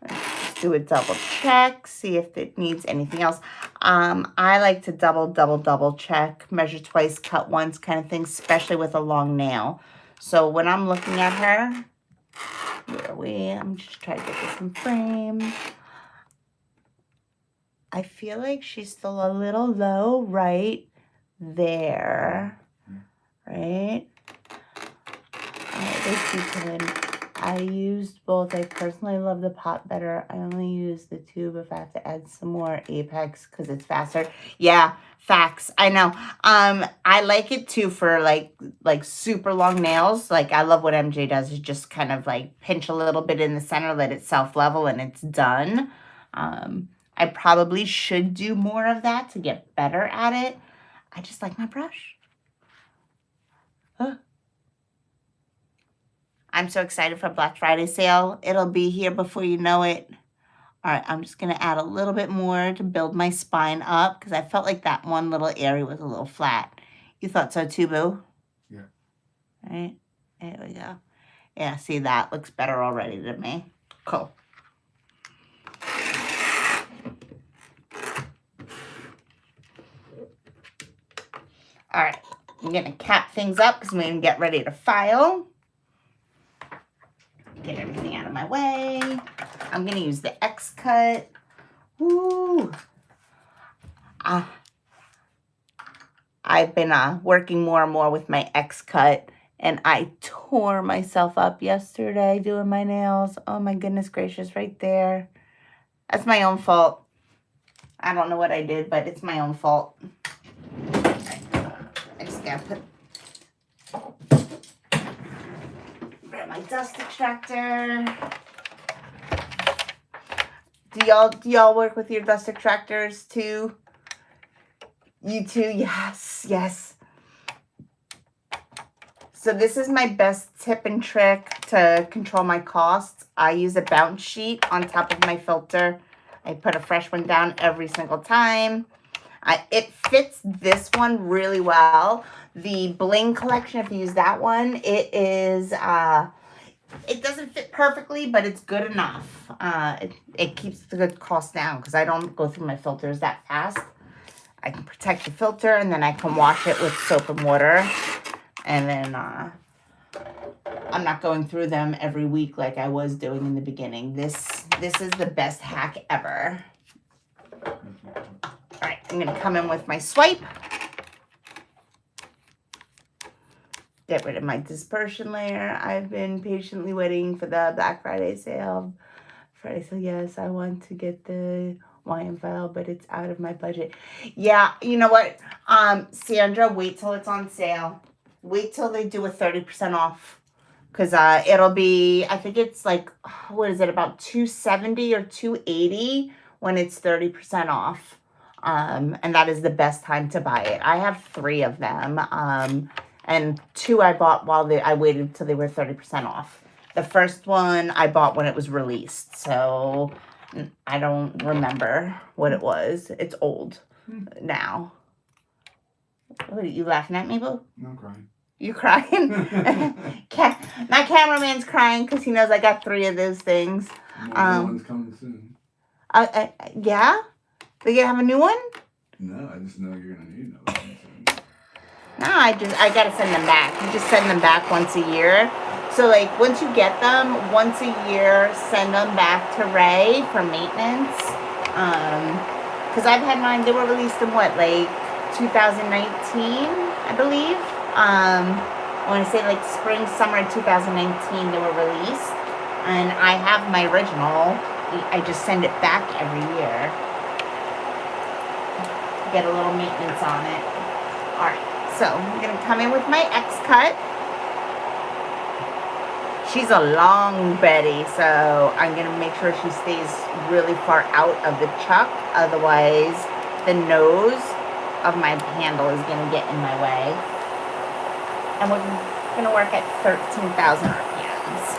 Let's do a double check, see if it needs anything else. I like to double check, measure twice, cut once kind of thing, especially with a long nail. So when I'm looking at her, where are we? I'm just trying to get this in frame. I feel like she's still a little low right there, right? I used both. I personally love the pot better. I only use the tube if I have to add some more apex because it's faster. Yeah, facts. I know. I like it too for like super long nails. Like I love what MJ does is just kind of like pinch a little bit in the center, let it self-level, and it's done. I probably should do more of that to get better at it. I just like my brush. Huh. I'm so excited for Black Friday sale. It'll be here before you know it. All right, I'm just going to add a little bit more to build my spine up because I felt like that one little area was a little flat. You thought so too, Boo? Yeah. All right, there we go. Yeah, see, that looks better already to me. Cool. All right, I'm going to cap things up because we're going to get ready to file. Get everything out of my way. I'm going to use the X cut. Woo! I've been working more and more with my X-cut, and I tore myself up yesterday doing my nails. Oh my goodness gracious, right there. That's my own fault. I don't know what I did, but it's my own fault. I just gotta grab my dust extractor. Do y'all work with your dust extractors too? You too? Yes. So this is my best tip and trick to control my costs. I use a bounce sheet on top of my filter. I put a fresh one down every single time. It fits this one really well. The Bling collection, if you use that one, it doesn't fit perfectly, but it's good enough. It keeps the good cost down because I don't go through my filters that fast. I can protect the filter, and then I can wash it with soap and water. And then I'm not going through them every week like I was doing in the beginning. This is the best hack ever. All right, I'm going to come in with my swipe. Get rid of my dispersion layer. I've been patiently waiting for the Black Friday sale. So yes, I want to get the YM file, but it's out of my budget. Yeah, you know what? Sandra, wait till it's on sale. Wait till they do a 30% off. Because it'll be, I think it's like, what is it, about $270 or $280 when it's 30% off. And that is the best time to buy it. I have 3 of them. And 2 I bought while I waited till they were 30% off. The first one I bought when it was released. So I don't remember what it was. It's old now. What are you laughing at me, Boo? No, I'm crying. You crying? My cameraman's crying because he knows I got 3 of those things. Well, new one's coming soon. Yeah? They gonna have a new one? No, I just know you're gonna need another one soon. No, I gotta send them back. You just send them back once a year. So like once you get them, once a year, send them back to Ray for maintenance. Because I've had mine. They were released in what, like 2019, I believe. I want to say like spring, summer 2019 they were released, and I have my original. I just send it back every year. Get a little maintenance on it. All right, so I'm gonna come in with my X-cut. She's a long Betty, so I'm gonna make sure she stays really far out of the chuck. Otherwise, the nose of my handle is gonna get in my way. And we're going to work at 13,000 RPMs.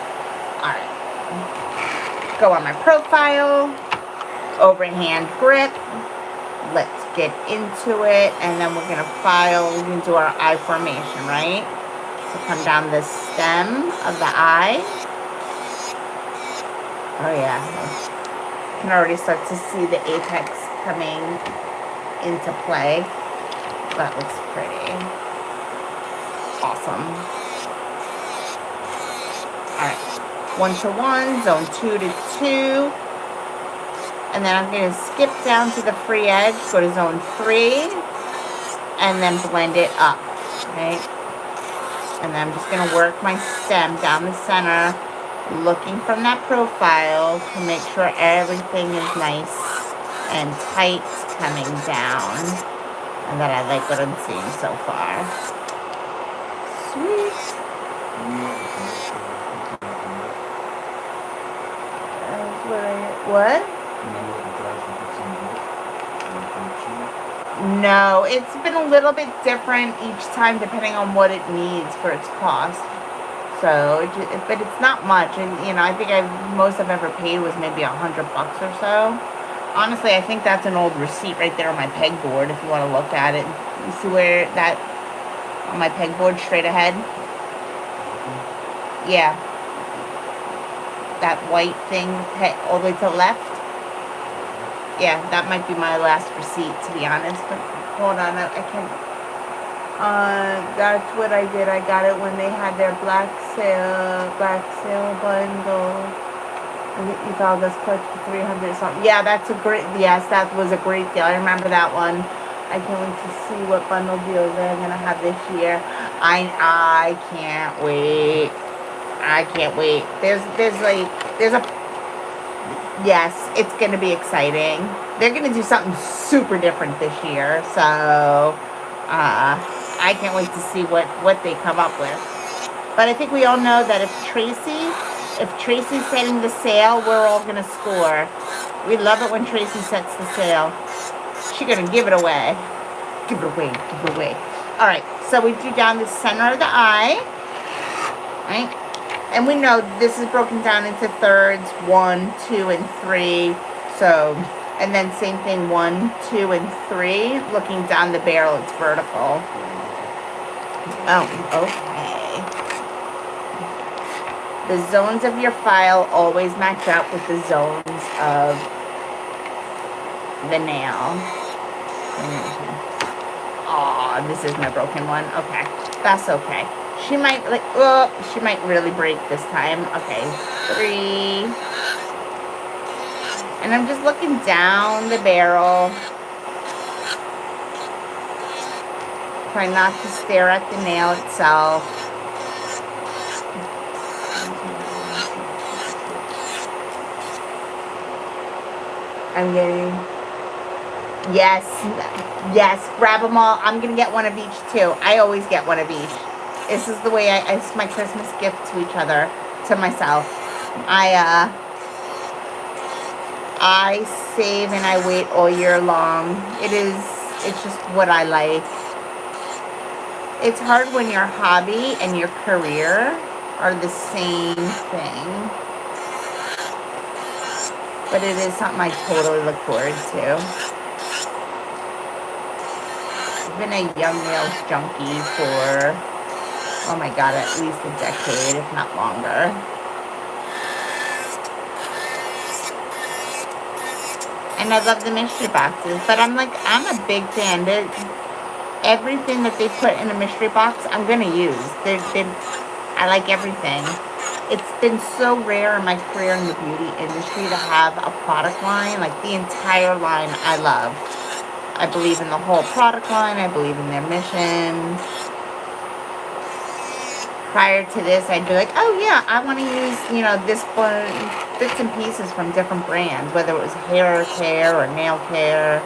All right. Go on my profile. Overhand grip. Let's get into it. And then we're going to file. We're going to do our eye formation, right? So come down the stem of the eye. Oh, yeah. You can already start to see the apex coming into play. That looks pretty. Awesome. All right. 1 to 1, zone 2 to 2. And then I'm going to skip down to the free edge, go to zone 3, and then blend it up. Okay. And then I'm just going to work my stem down the center, looking from that profile to make sure everything is nice and tight coming down. And that I like what I'm seeing so far. Sweet. What? No, it's been a little bit different each time depending on what it needs for its cost. So, but it's not much, and you know, I think most I've ever paid was maybe $100 or so. Honestly, I think that's an old receipt right there on my pegboard. If you want to look at it, you see where that on my pegboard straight ahead. Yeah, that white thing all the way to the left. Yeah, that might be my last receipt, to be honest. But hold on, I can't. That's what I did. I got it when they had their black sale bundle. You found this clutch for 300 something. Yeah, that's a great. Yes, that was a great deal. I remember that one. I can't wait to see what bundle deals they're gonna have this year. I can't wait. I can't wait. There's a yes, it's gonna be exciting. They're gonna do something super different this year, so I can't wait to see what they come up with. But I think we all know that if Tracy's setting the sail, we're all gonna score. We love it when Tracy sets the sail. She's gonna give it away. Give it away, give it away. All right, so we drew down the center of the eye, right? And we know this is broken down into thirds, 1, 2, and 3. So, and then same thing, 1, 2, and 3. Looking down the barrel, it's vertical. Oh, okay. The zones of your file always match up with the zones of the nail. Oh, this is my broken one. Okay, that's okay. She might she might really break this time. Okay, 3. And I'm just looking down the barrel. Try not to stare at the nail itself. I'm getting, yes, grab them all. I'm going to get one of each too. I always get one of each. This is the way it's my Christmas gift to each other, to myself. I save and I wait all year long. It's just what I like. It's hard when your hobby and your career are the same thing. But it is something I totally look forward to. I've been a young nails junkie for, oh my God, at least a decade, if not longer. And I love the mystery boxes, but I'm a big fan. Everything that they put in a mystery box, I'm going to use. I like everything. It's been so rare in my career in the beauty industry to have a product line, like the entire line I love. I believe in the whole product line. I believe in their mission. Prior to this, I'd be like, oh yeah, I want to use, this one, bits and pieces from different brands, whether it was hair care or nail care.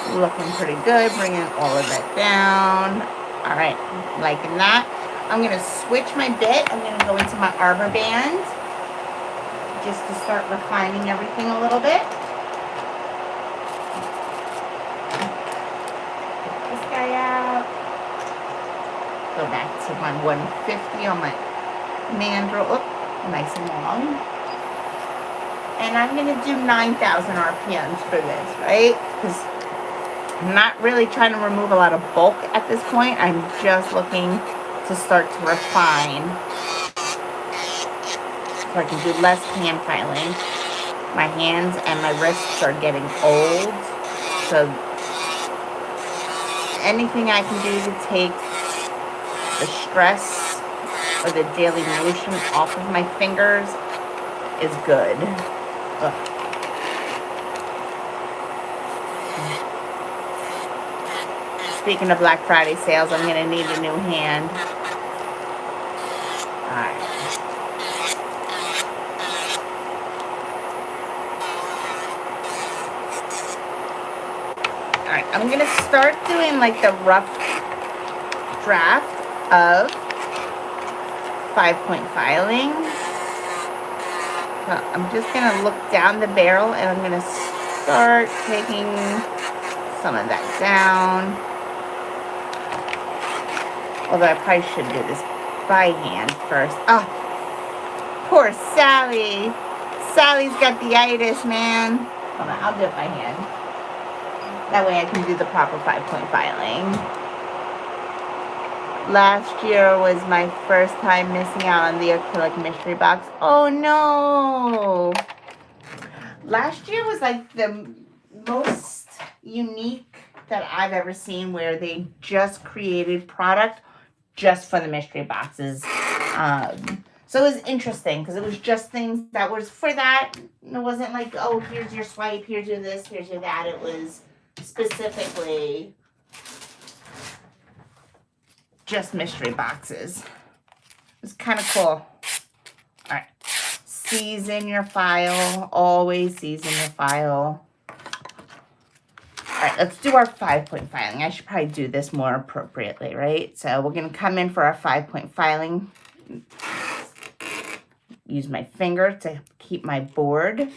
Looking pretty good, bringing all of that down. All right, liking that. I'm going to switch my bit. I'm going to go into my arbor band just to start refining everything a little bit. Get this guy out. Go back to my 150 on my mandrel. Oop, nice and long. And I'm going to do 9,000 RPMs for this, right? Because I'm not really trying to remove a lot of bulk at this point. I'm just looking to start to refine so I can do less hand filing. My hands and my wrists are getting old, so anything I can do to take the stress or the daily motion off of my fingers is good. Ugh. Speaking of Black Friday sales, I'm going to need a new hand. Alright. Alright, I'm going to start doing like the rough draft of 5-point filing. So I'm just going to look down the barrel and I'm going to start taking some of that down. Although I probably should do this by hand first. Oh, poor Sally. Sally's got the itis, man. Hold on, I'll do it by hand. That way I can do the proper 5-point filing. Last year was my first time missing out on the acrylic mystery box. Oh no! Last year was like the most unique that I've ever seen, where they just created product just for the mystery boxes. So it was interesting because it was just things that was for that. It wasn't like, oh, here's your swipe, here's your this, here's your that. It was specifically just mystery boxes. It's kind of cool. All right. Season your file. Always season your file. All right, let's do our 5-point filing. I should probably do this more appropriately, right? So we're going to come in for our 5-point filing. Use my finger to keep my board.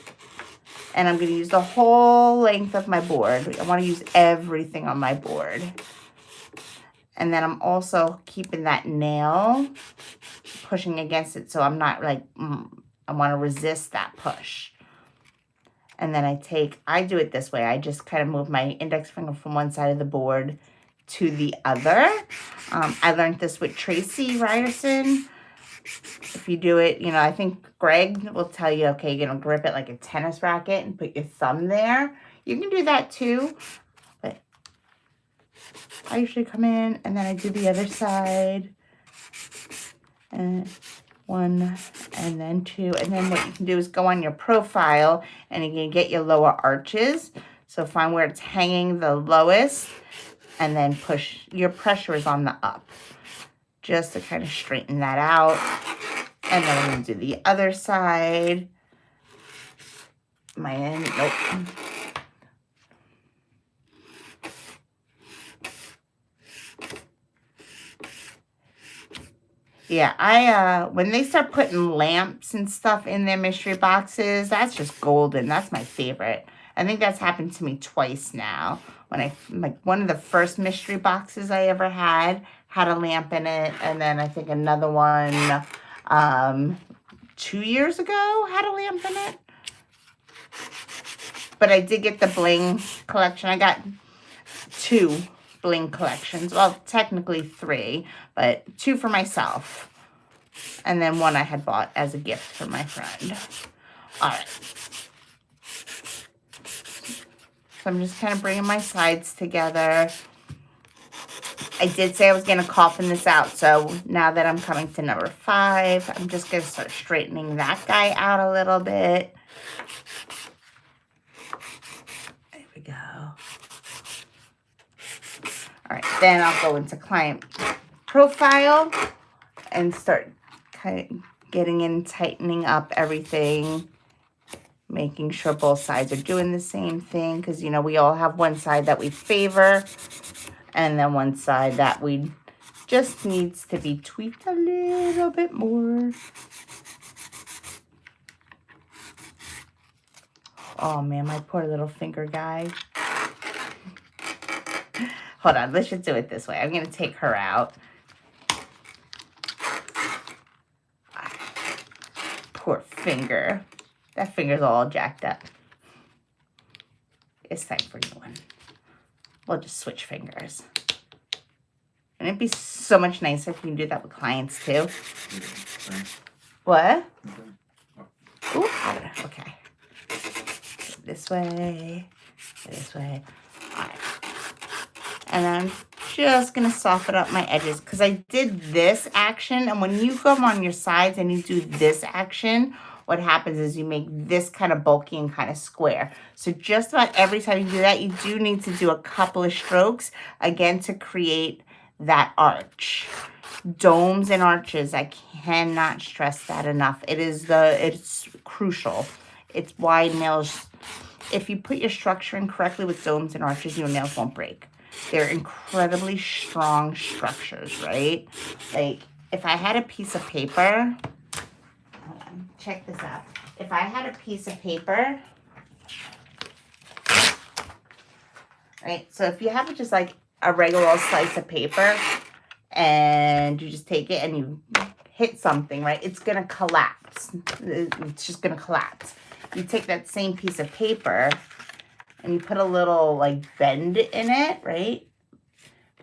And I'm going to use the whole length of my board. I want to use everything on my board. And then I'm also keeping that nail pushing against it, so I'm not like, I want to resist that push. And then I do it this way. I just kind of move my index finger from one side of the board to the other. I learned this with Tracy Ryerson. If you do it, I think Greg will tell you, okay, you're going to grip it like a tennis racket and put your thumb there. You can do that too. But I usually come in and then I do the other side. And 1 and then 2, and then what you can do is go on your profile and you can get your lower arches. So find where it's hanging the lowest and then push. Your pressure is on the up, just to kind of straighten that out. And then I'm going to do the other side. Nope. Yeah, when they start putting lamps and stuff in their mystery boxes, that's just golden. That's my favorite. I think that's happened to me twice now. One of the first mystery boxes I ever had a lamp in it, and then I think another one 2 years ago had a lamp in it. But I did get the bling collection. I got 2 bling collections. Well, technically 3, but 2 for myself. And then 1 I had bought as a gift for my friend. All right. So I'm just kind of bringing my sides together. I did say I was going to coffin this out. So now that I'm coming to number 5, I'm just going to start straightening that guy out a little bit. There we go. All right, then I'll go into client profile and start kind of getting in, tightening up everything, making sure both sides are doing the same thing, because, we all have one side that we favor and then one side that we just needs to be tweaked a little bit more. Oh, man, my poor little finger guy. Hold on, let's just do it this way. I'm going to take her out. Poor finger. That finger's all jacked up. It's time for a new one. We'll just switch fingers. And it'd be so much nicer if you can do that with clients too. What? Ooh, okay. This way. This way. All right. And I'm just going to soften up my edges because I did this action. And when you come on your sides and you do this action, what happens is you make this kind of bulky and kind of square. So just about every time you do that, you do need to do a couple of strokes, again, to create that arch. Domes and arches, I cannot stress that enough. It's crucial. It's why nails, if you put your structure in correctly with domes and arches, your nails won't break. They're incredibly strong structures, right? Like, if I had a piece of paper, hold on, check this out. If I had a piece of paper, right? So if you have just like a regular slice of paper and you just take it and you hit something, right? It's going to collapse. It's just going to collapse. You take that same piece of paper and you put a little like bend in it, right?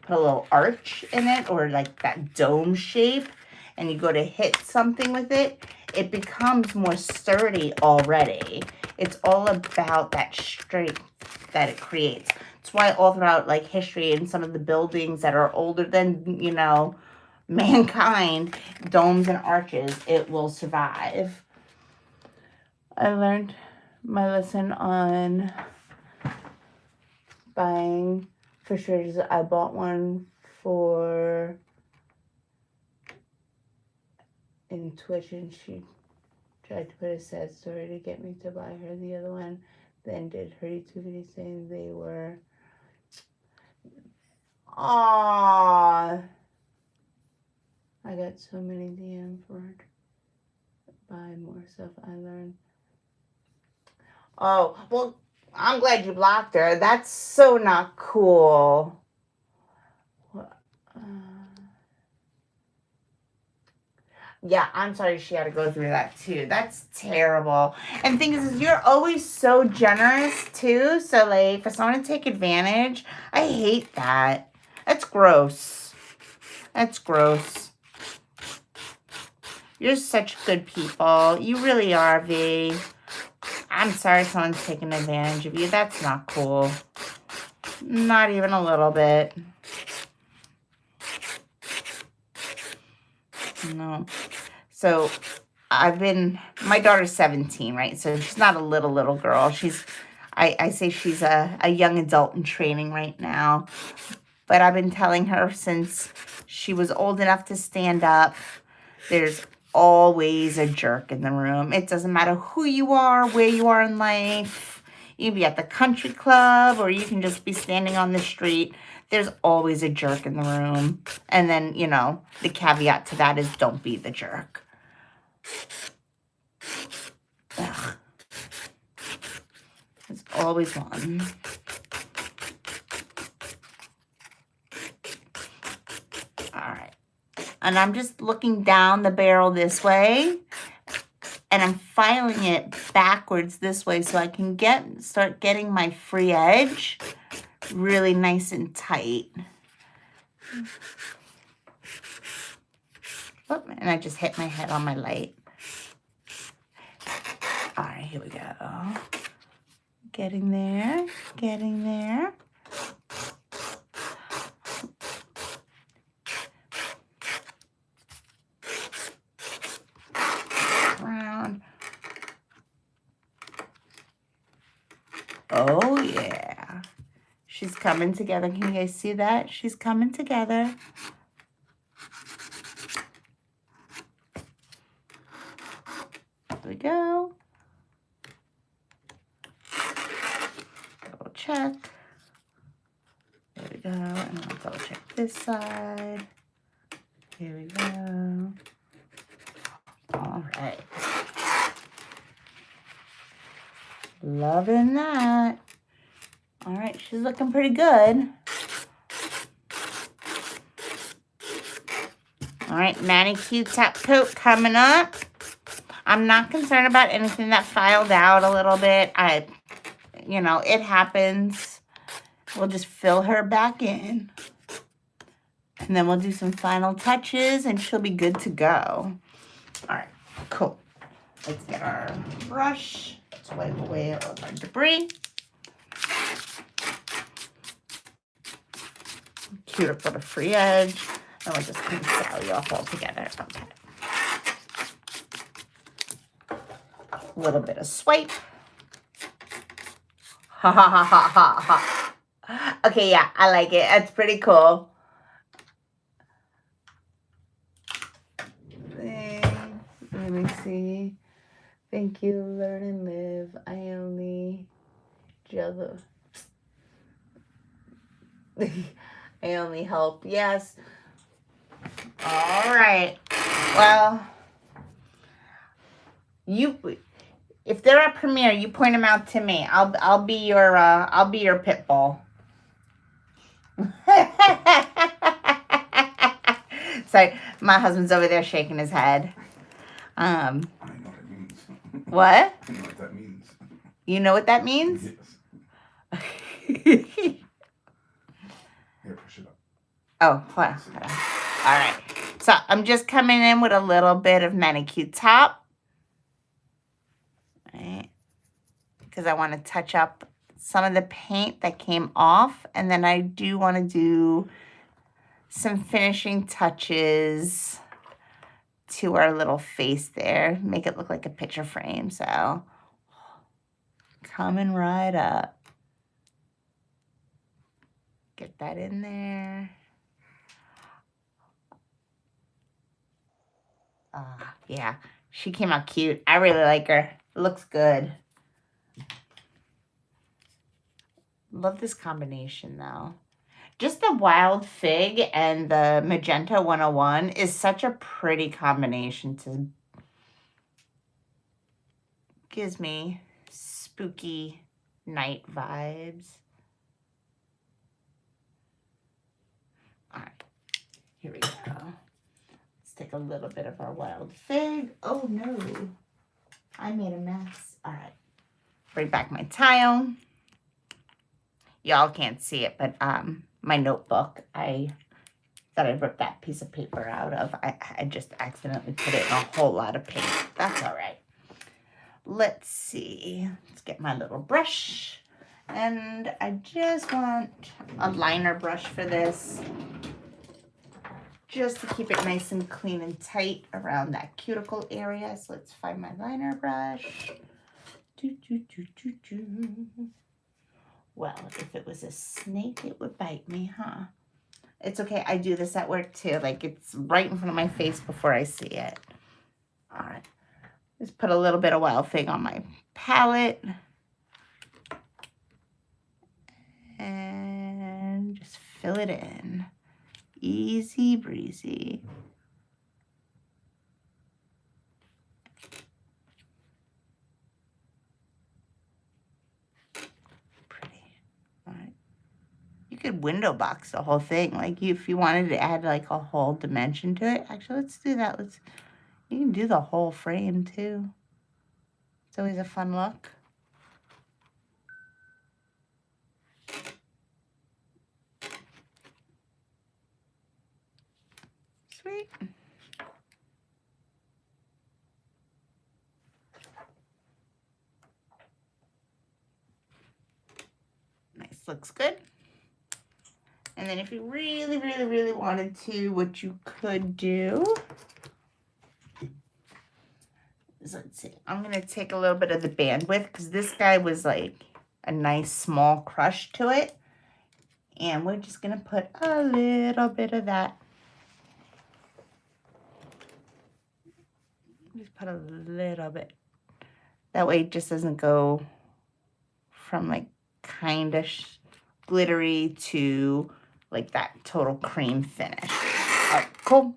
Put a little arch in it, or like that dome shape, and you go to hit something with it, it becomes more sturdy already. It's all about that strength that it creates. That's why all throughout like history and some of the buildings that are older than, mankind, domes and arches, it will survive. I learned my lesson on buying fishers. I bought one for in Twitch, and she tried to put a sad story to get me to buy her the other one. Then did her YouTube video saying they were. Aww. I got so many DMs for her to buy more stuff. I learned. Oh, well, I'm glad you blocked her. That's so not cool. Yeah, I'm sorry she had to go through that too. That's terrible. And the thing is you're always so generous too. So, like, for someone to take advantage, I hate that. That's gross. That's gross. You're such good people. You really are, V. I'm sorry someone's taking advantage of you. That's not cool. Not even a little bit. No. So my daughter's 17, right? So she's not a little girl. I say she's a young adult in training right now. But I've been telling her since she was old enough to stand up, there's always a jerk in the room. It doesn't matter who you are, where you are in life. You can be at the country club or you can just be standing on the street. There's always a jerk in the room. And then, the caveat to that is don't be the jerk. Ugh. There's always one. All right. And I'm just looking down the barrel this way. And I'm filing it backwards this way so I can start getting my free edge really nice and tight. Oh, and I just hit my head on my light. All right, here we go. Getting there, getting there. Round. Oh, yeah. She's coming together. Can you guys see that? She's coming together. There we go. Double check. There we go. And I'll double check this side. Here we go. All right. Loving that. All right, she's looking pretty good. All right, manicure top coat coming up. I'm not concerned about anything that filed out a little bit. It happens. We'll just fill her back in. And then we'll do some final touches and she'll be good to go. All right, cool. Let's get our brush. Let's wipe away all of our debris. Cute for the free edge. And we'll just clean Sally off all together. Okay. A little bit of swipe. Ha ha ha ha ha ha. Okay, yeah, I like it. That's pretty cool. Let me see. Thank you, learn and live. I only juggle. I only help. Yes. All right. Well, if they're at Premiere, you point them out to me. I'll be your pit bull. Sorry, my husband's over there shaking his head. I know what it means. What? I know what that means. You know what that means? Yes. Here, push it up. Oh, hold on. All right. So I'm just coming in with a little bit of manicure top. Right. Because I want to touch up some of the paint that came off. And then I do want to do some finishing touches to our little face there. Make it look like a picture frame. So coming right up. Get that in there. Yeah, she came out cute. I really like her. Looks good. Love this combination though. Just the wild fig and the magenta 101 is such a pretty combination. Gives me spooky night vibes. All right, here we go. Let's take a little bit of our wild fig. Oh no, I made a mess. All right, bring back my tile. Y'all can't see it, but my notebook, I thought I ripped that piece of paper out of. I just accidentally put it in a whole lot of paint. That's all right. Let's see. Let's get my little brush. And I just want a liner brush for this. Just to keep it nice and clean and tight around that cuticle area. So let's find my liner brush. Well, if it was a snake, it would bite me, huh? It's okay. I do this at work too. Like it's right in front of my face before I see it. All right. Just put a little bit of wild fig on my palette. And just fill it in. Easy breezy. You could window box the whole thing. Like if you wanted to add like a whole dimension to it. Actually, let's do that. You can do the whole frame too. It's always a fun look. Sweet. Nice, looks good. And then if you really, really, really wanted to, what you could do is, let's see, I'm going to take a little bit of the bandwidth because this guy was like a nice small crush to it. And we're just going to put a little bit of that. Just put a little bit. That way it just doesn't go from like kind of glittery to like that total cream finish. All right, cool.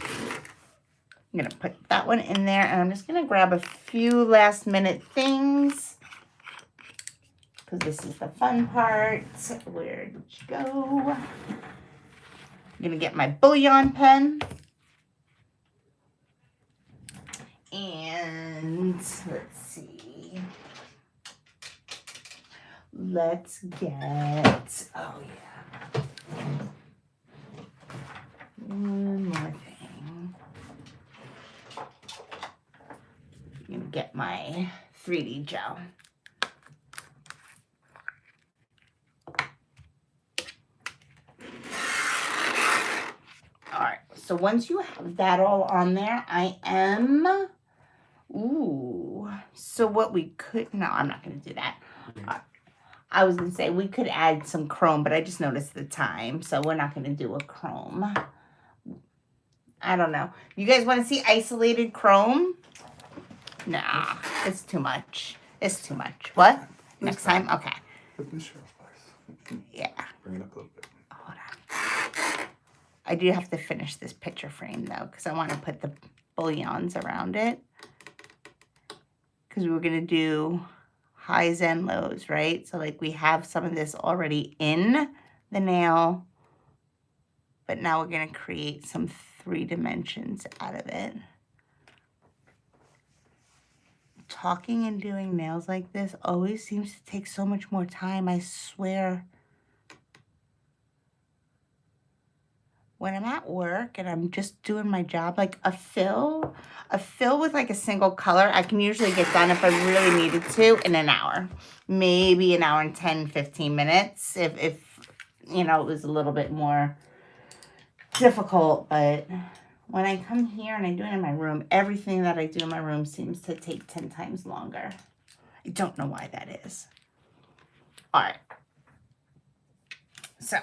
I'm going to put that one in there, and I'm just going to grab a few last minute things because this is the fun part. Where did you go? I'm going to get my bouillon pen. And let's see. Let's get, oh yeah, one more thing. I'm gonna get my 3D gel. All right, so once you have that all on there, so what we could, no, I'm not gonna do that. I was going to say we could add some chrome, but I just noticed the time, so we're not going to do a chrome. I don't know. You guys want to see isolated chrome? Nah, it's too much. It's too much. What? Next time? Okay. Yeah. Bring it up a little bit. Hold on. I do have to finish this picture frame, though, because I want to put the bouillons around it. Because we were going to do highs and lows, right? So like we have some of this already in the nail, but now we're going to create some 3 dimensions out of it. Talking and doing nails like this always seems to take so much more time, I swear. When I'm at work and I'm just doing my job, like a fill with like a single color, I can usually get done if I really needed to in an hour. Maybe an hour and 10, 15 minutes if you know, it was a little bit more difficult, but when I come here and I do it in my room, everything that I do in my room seems to take 10 times longer. I don't know why that is. All right. So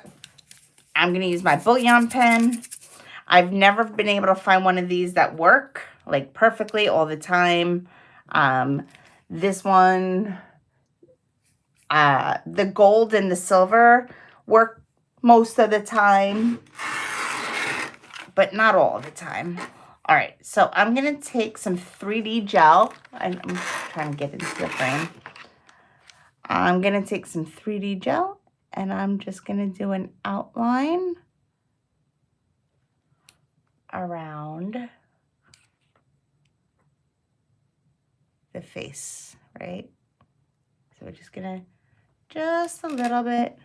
I'm going to use my bouillon pen. I've never been able to find one of these that work like perfectly all the time. This one, the gold and the silver work most of the time, but not all the time. All right, so I'm going to take some 3D gel, and I'm trying to get into the frame. I'm going to take some 3D gel, and I'm just going to do an outline around the face, right? So we're just going to, just a little bit.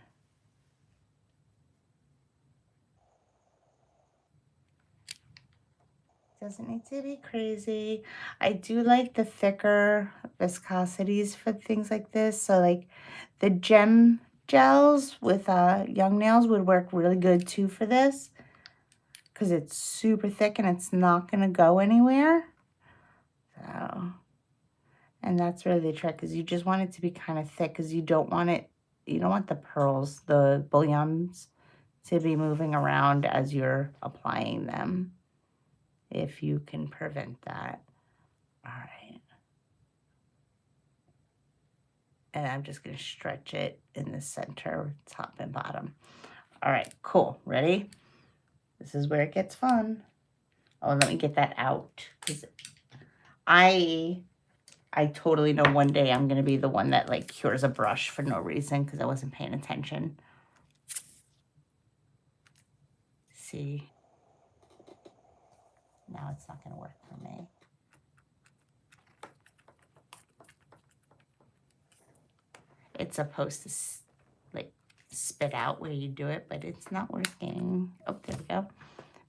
Doesn't need to be crazy. I do like the thicker viscosities for things like this. So like the gem gels with young nails would work really good too for this, because it's super thick and it's not going to go anywhere. So, and that's really the trick, is you just want it to be kind of thick, because you don't want it, you don't want the pearls, the bouillons, to be moving around as you're applying them, if you can prevent that. All right. And I'm just going to stretch it in the center, top and bottom. All right, cool. Ready? This is where it gets fun. Oh, let me get that out, because I totally know one day I'm going to be the one that like cures a brush for no reason because I wasn't paying attention. See? Now it's not going to work for me. It's supposed to like spit out where you do it, but it's not working. Oh, there we go.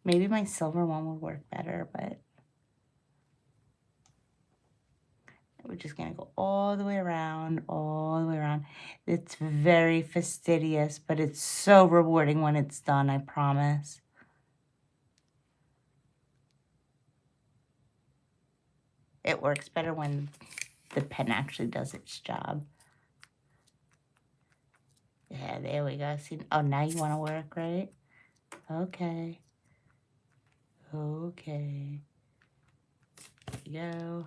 Maybe my silver one would work better, but we're just going to go all the way around, all the way around. It's very fastidious, but it's so rewarding when it's done, I promise. It works better when the pen actually does its job. Yeah, there we go. See, oh, now you want to work, right? Okay. Okay. There you go.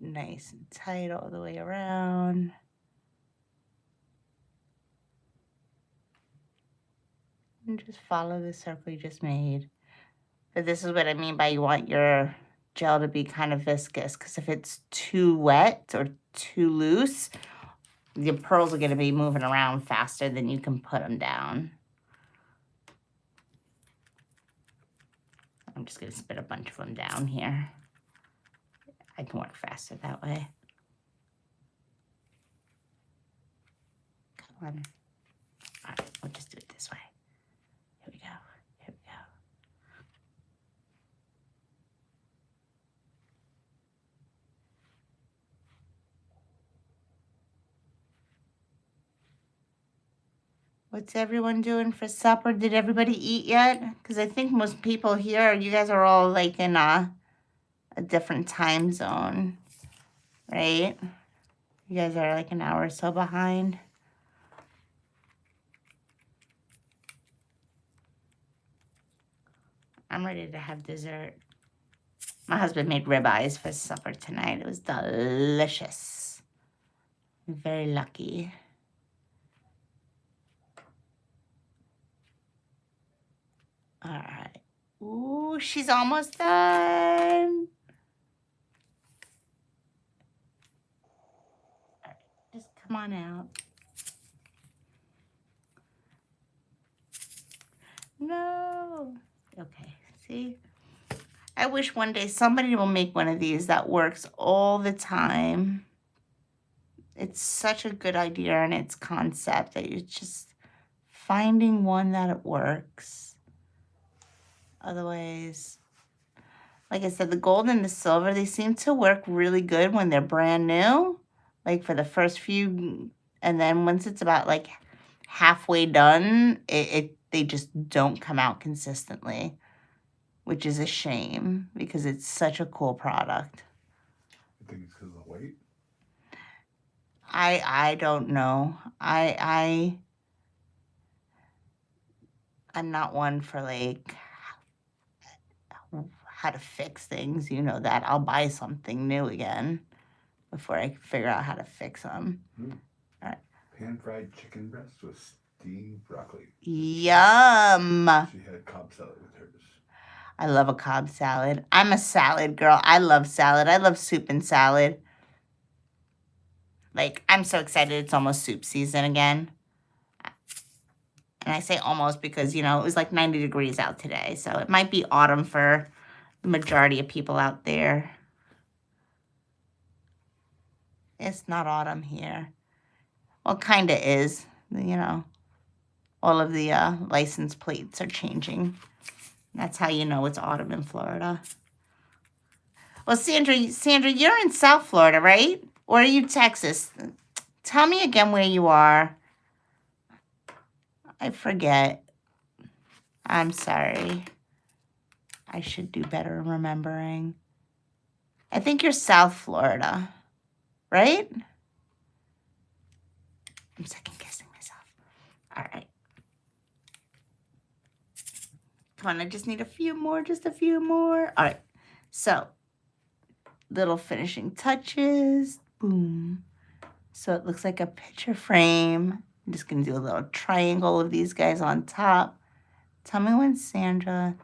Nice and tight all the way around. And just follow the circle you just made. But this is what I mean by you want your gel to be kind of viscous, because if it's too wet or too loose, your pearls are going to be moving around faster than you can put them down. I'm just going to spit a bunch of them down here. I can work faster that way. Come on. All right, we'll just do it this way. Here we go. Here we go. What's everyone doing for supper? Did everybody eat yet? Because I think most people here, you guys are all like in a different time zone, right? You guys are like an hour or so behind. I'm ready to have dessert. My husband made ribeyes for supper tonight. It was delicious. I'm very lucky. All right. Ooh, she's almost done. All right, just come on out. No. Okay, see? I wish one day somebody will make one of these that works all the time. It's such a good idea in its concept that you're just finding one that it works. Otherwise, like I said, the gold and the silver, they seem to work really good when they're brand new. Like for the first few, and then once it's about like halfway done, they just don't come out consistently, which is a shame because it's such a cool product. I think it's because of the weight. I don't know. I'm not one for like how to fix things. You know that. I'll buy something new again before I figure out how to fix them. All right. Pan-fried chicken breast with steamed broccoli. Yum. She had Cobb salad with hers. I love a Cobb salad. I'm a salad girl. I love salad. I love soup and salad. Like, I'm so excited it's almost soup season again. And I say almost because, you know, it was like 90 degrees out today. So it might be autumn for the majority of people out there. It's not autumn here. Well, kind of is. You know, all of the license plates are changing. That's how you know it's autumn in Florida. Well, Sandra, you're in South Florida, right? Or are you Texas? Tell me again where you are. I forget. I'm sorry. I should do better in remembering. I think you're South Florida, right? I'm second guessing myself. All right. Come on, I just need a few more, just a few more. All right. So, little finishing touches. Boom. So it looks like a picture frame. I'm just going to do a little triangle of these guys on top. Tell me when, Sandra.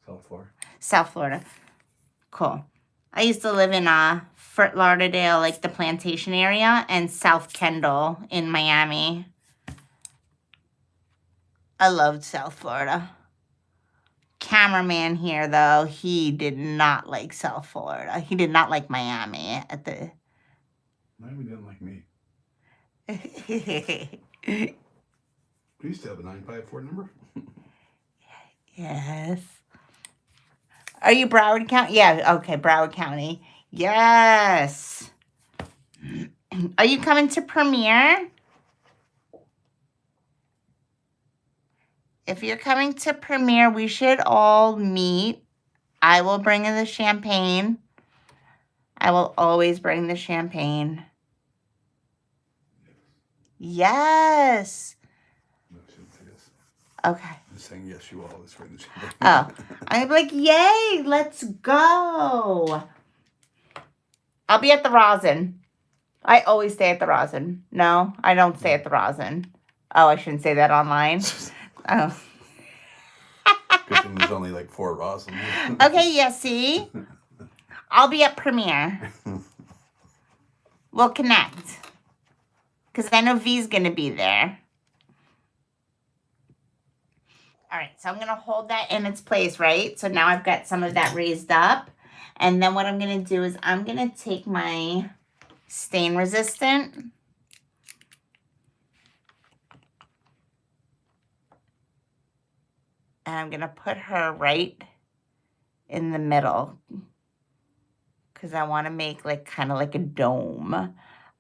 South Florida. South Florida. Cool. I used to live in Fort Lauderdale, like the plantation area, and South Kendall in Miami. I loved South Florida. Cameraman here, though, he did not like South Florida. He did not like Miami at the... Miami didn't like me. We used to have a 954 number. Yes. Are you Broward County? Yeah, okay, Broward County. Yes. Are you coming to Premiere? If you're coming to Premiere, we should all meet. I will bring in the champagne. I will always bring the champagne. Yes. No, I shouldn't say yes. Okay. I'm saying yes, you will always bring the champagne. Oh, I'm like, yay, let's go. I'll be at the Rosin. I always stay at the Rosin. No, I don't stay at the Rosin. Oh, I shouldn't say that online. Oh. Good thing there's only like 4 Roslyn. Okay, yeah, see? I'll be at Premiere. We'll connect. Because I know V's going to be there. All right, so I'm going to hold that in its place, right? So now I've got some of that raised up. And then what I'm going to do is I'm going to take my stain resistant. And I'm going to put her right in the middle. Because I want to make like kind of like a dome.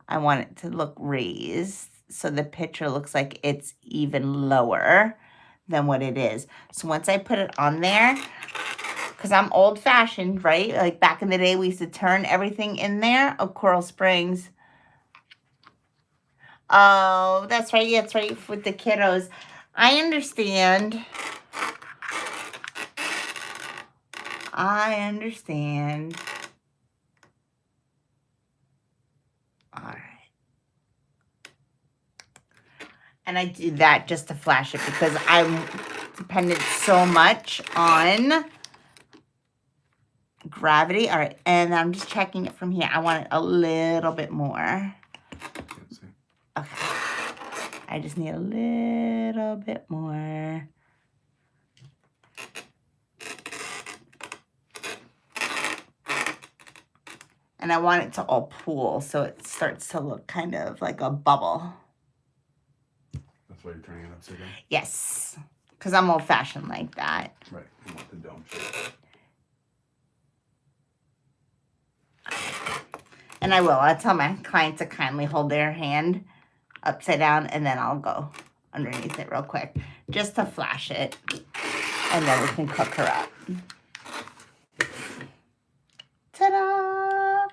I want it to look raised. So the picture looks like it's even lower than what it is. So once I put it on there, because I'm old fashioned, right? Like back in the day, we used to turn everything in there. Oh, Coral Springs. Oh, that's right. Yeah, that's right. With the kiddos. I understand. I understand. All right. And I do that just to flash it because I'm dependent so much on gravity. All right. And I'm just checking it from here. I want it a little bit more. Can't see. Okay. I just need a little bit more. And I want it to all pool so it starts to look kind of like a bubble. That's why you're turning it upside down? Yes. Because I'm old-fashioned like that. Right. You want the dome shape. And I will. I'll tell my clients to kindly hold their hand upside down and then I'll go underneath it real quick, just to flash it. And then we can cook her up. Ta-da!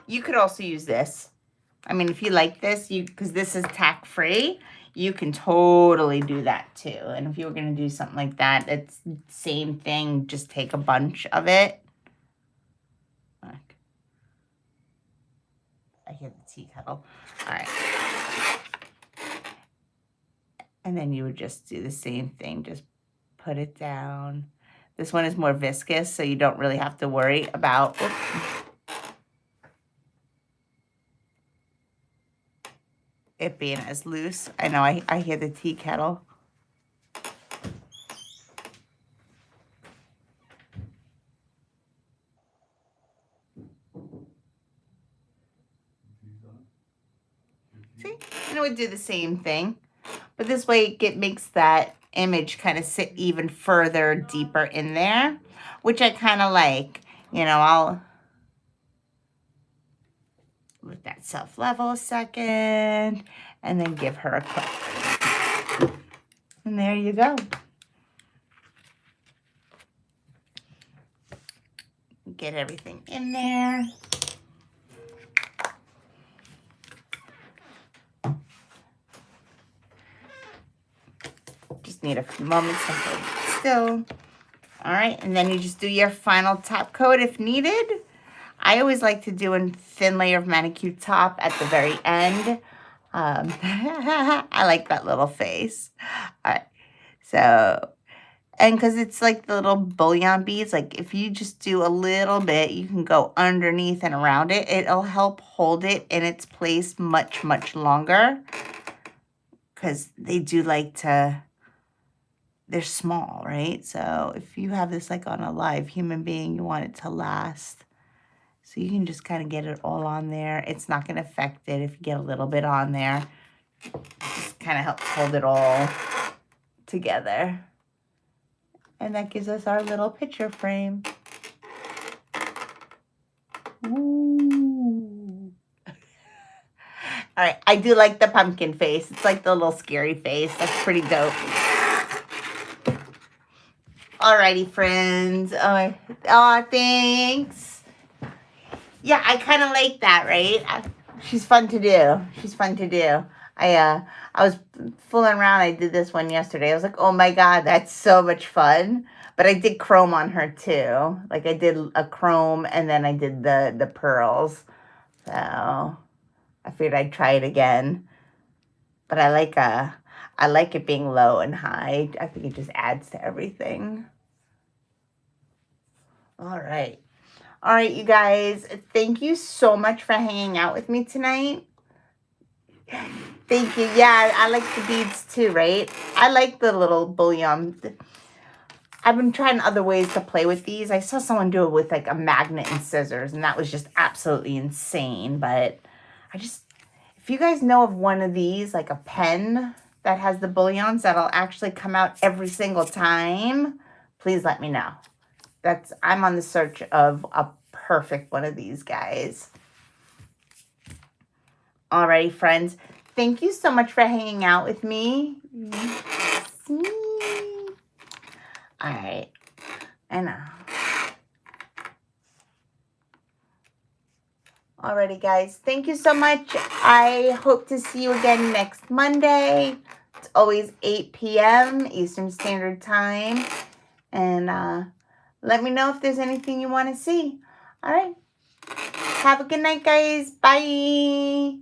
You could also use this. I mean, if you like this, because this is tack-free, you can totally do that too. And if you were going to do something like that, it's the same thing. Just take a bunch of it. Look. I hear the tea kettle. All right. And then you would just do the same thing. Just put it down. This one is more viscous, so you don't really have to worry about it being as loose. I know I hear the tea kettle. See? And it would do the same thing. But this way it makes that image kind of sit even further deeper in there, which I kind of like. You know, I'll let that self-level a second and then give her a cook. And there you go. Get everything in there. Just need a few moments to hold still. All right, and then you just do your final top coat if needed. I always like to do a thin layer of manicure top at the very end. I like that little face. All right, so, and because it's like the little bullion beads, like if you just do a little bit, you can go underneath and around it. It'll help hold it in its place much, much longer. Because they do like to, they're small, right? So if you have this like on a live human being, you want it to last. So you can just kind of get it all on there. It's not going to affect it if you get a little bit on there. It just kind of helps hold it all together. And that gives us our little picture frame. Ooh. All right, I do like the pumpkin face. It's like the little scary face. That's pretty dope. Alrighty, friends. Oh, thanks. Yeah, I kind of like that, right? She's fun to do. She's fun to do. I was fooling around. I did this one yesterday. I was like, oh my God, that's so much fun. But I did chrome on her too. Like I did a chrome and then I did the pearls. So I figured I'd try it again. But I like it being low and high. I think it just adds to everything. All right. All right, you guys. Thank you so much for hanging out with me tonight. Thank you. Yeah, I like the beads too, right? I like the little bullion. I've been trying other ways to play with these. I saw someone do it with like a magnet and scissors, and that was just absolutely insane. But if you guys know of one of these, like a pen that has the bullions that'll actually come out every single time, please let me know. I'm on the search of a perfect one of these guys. Alrighty, friends. Thank you so much for hanging out with me. Alright. And alrighty, guys. Thank you so much. I hope to see you again next Monday. It's always 8 p.m. Eastern Standard Time. And let me know if there's anything you want to see. All right. Have a good night, guys. Bye.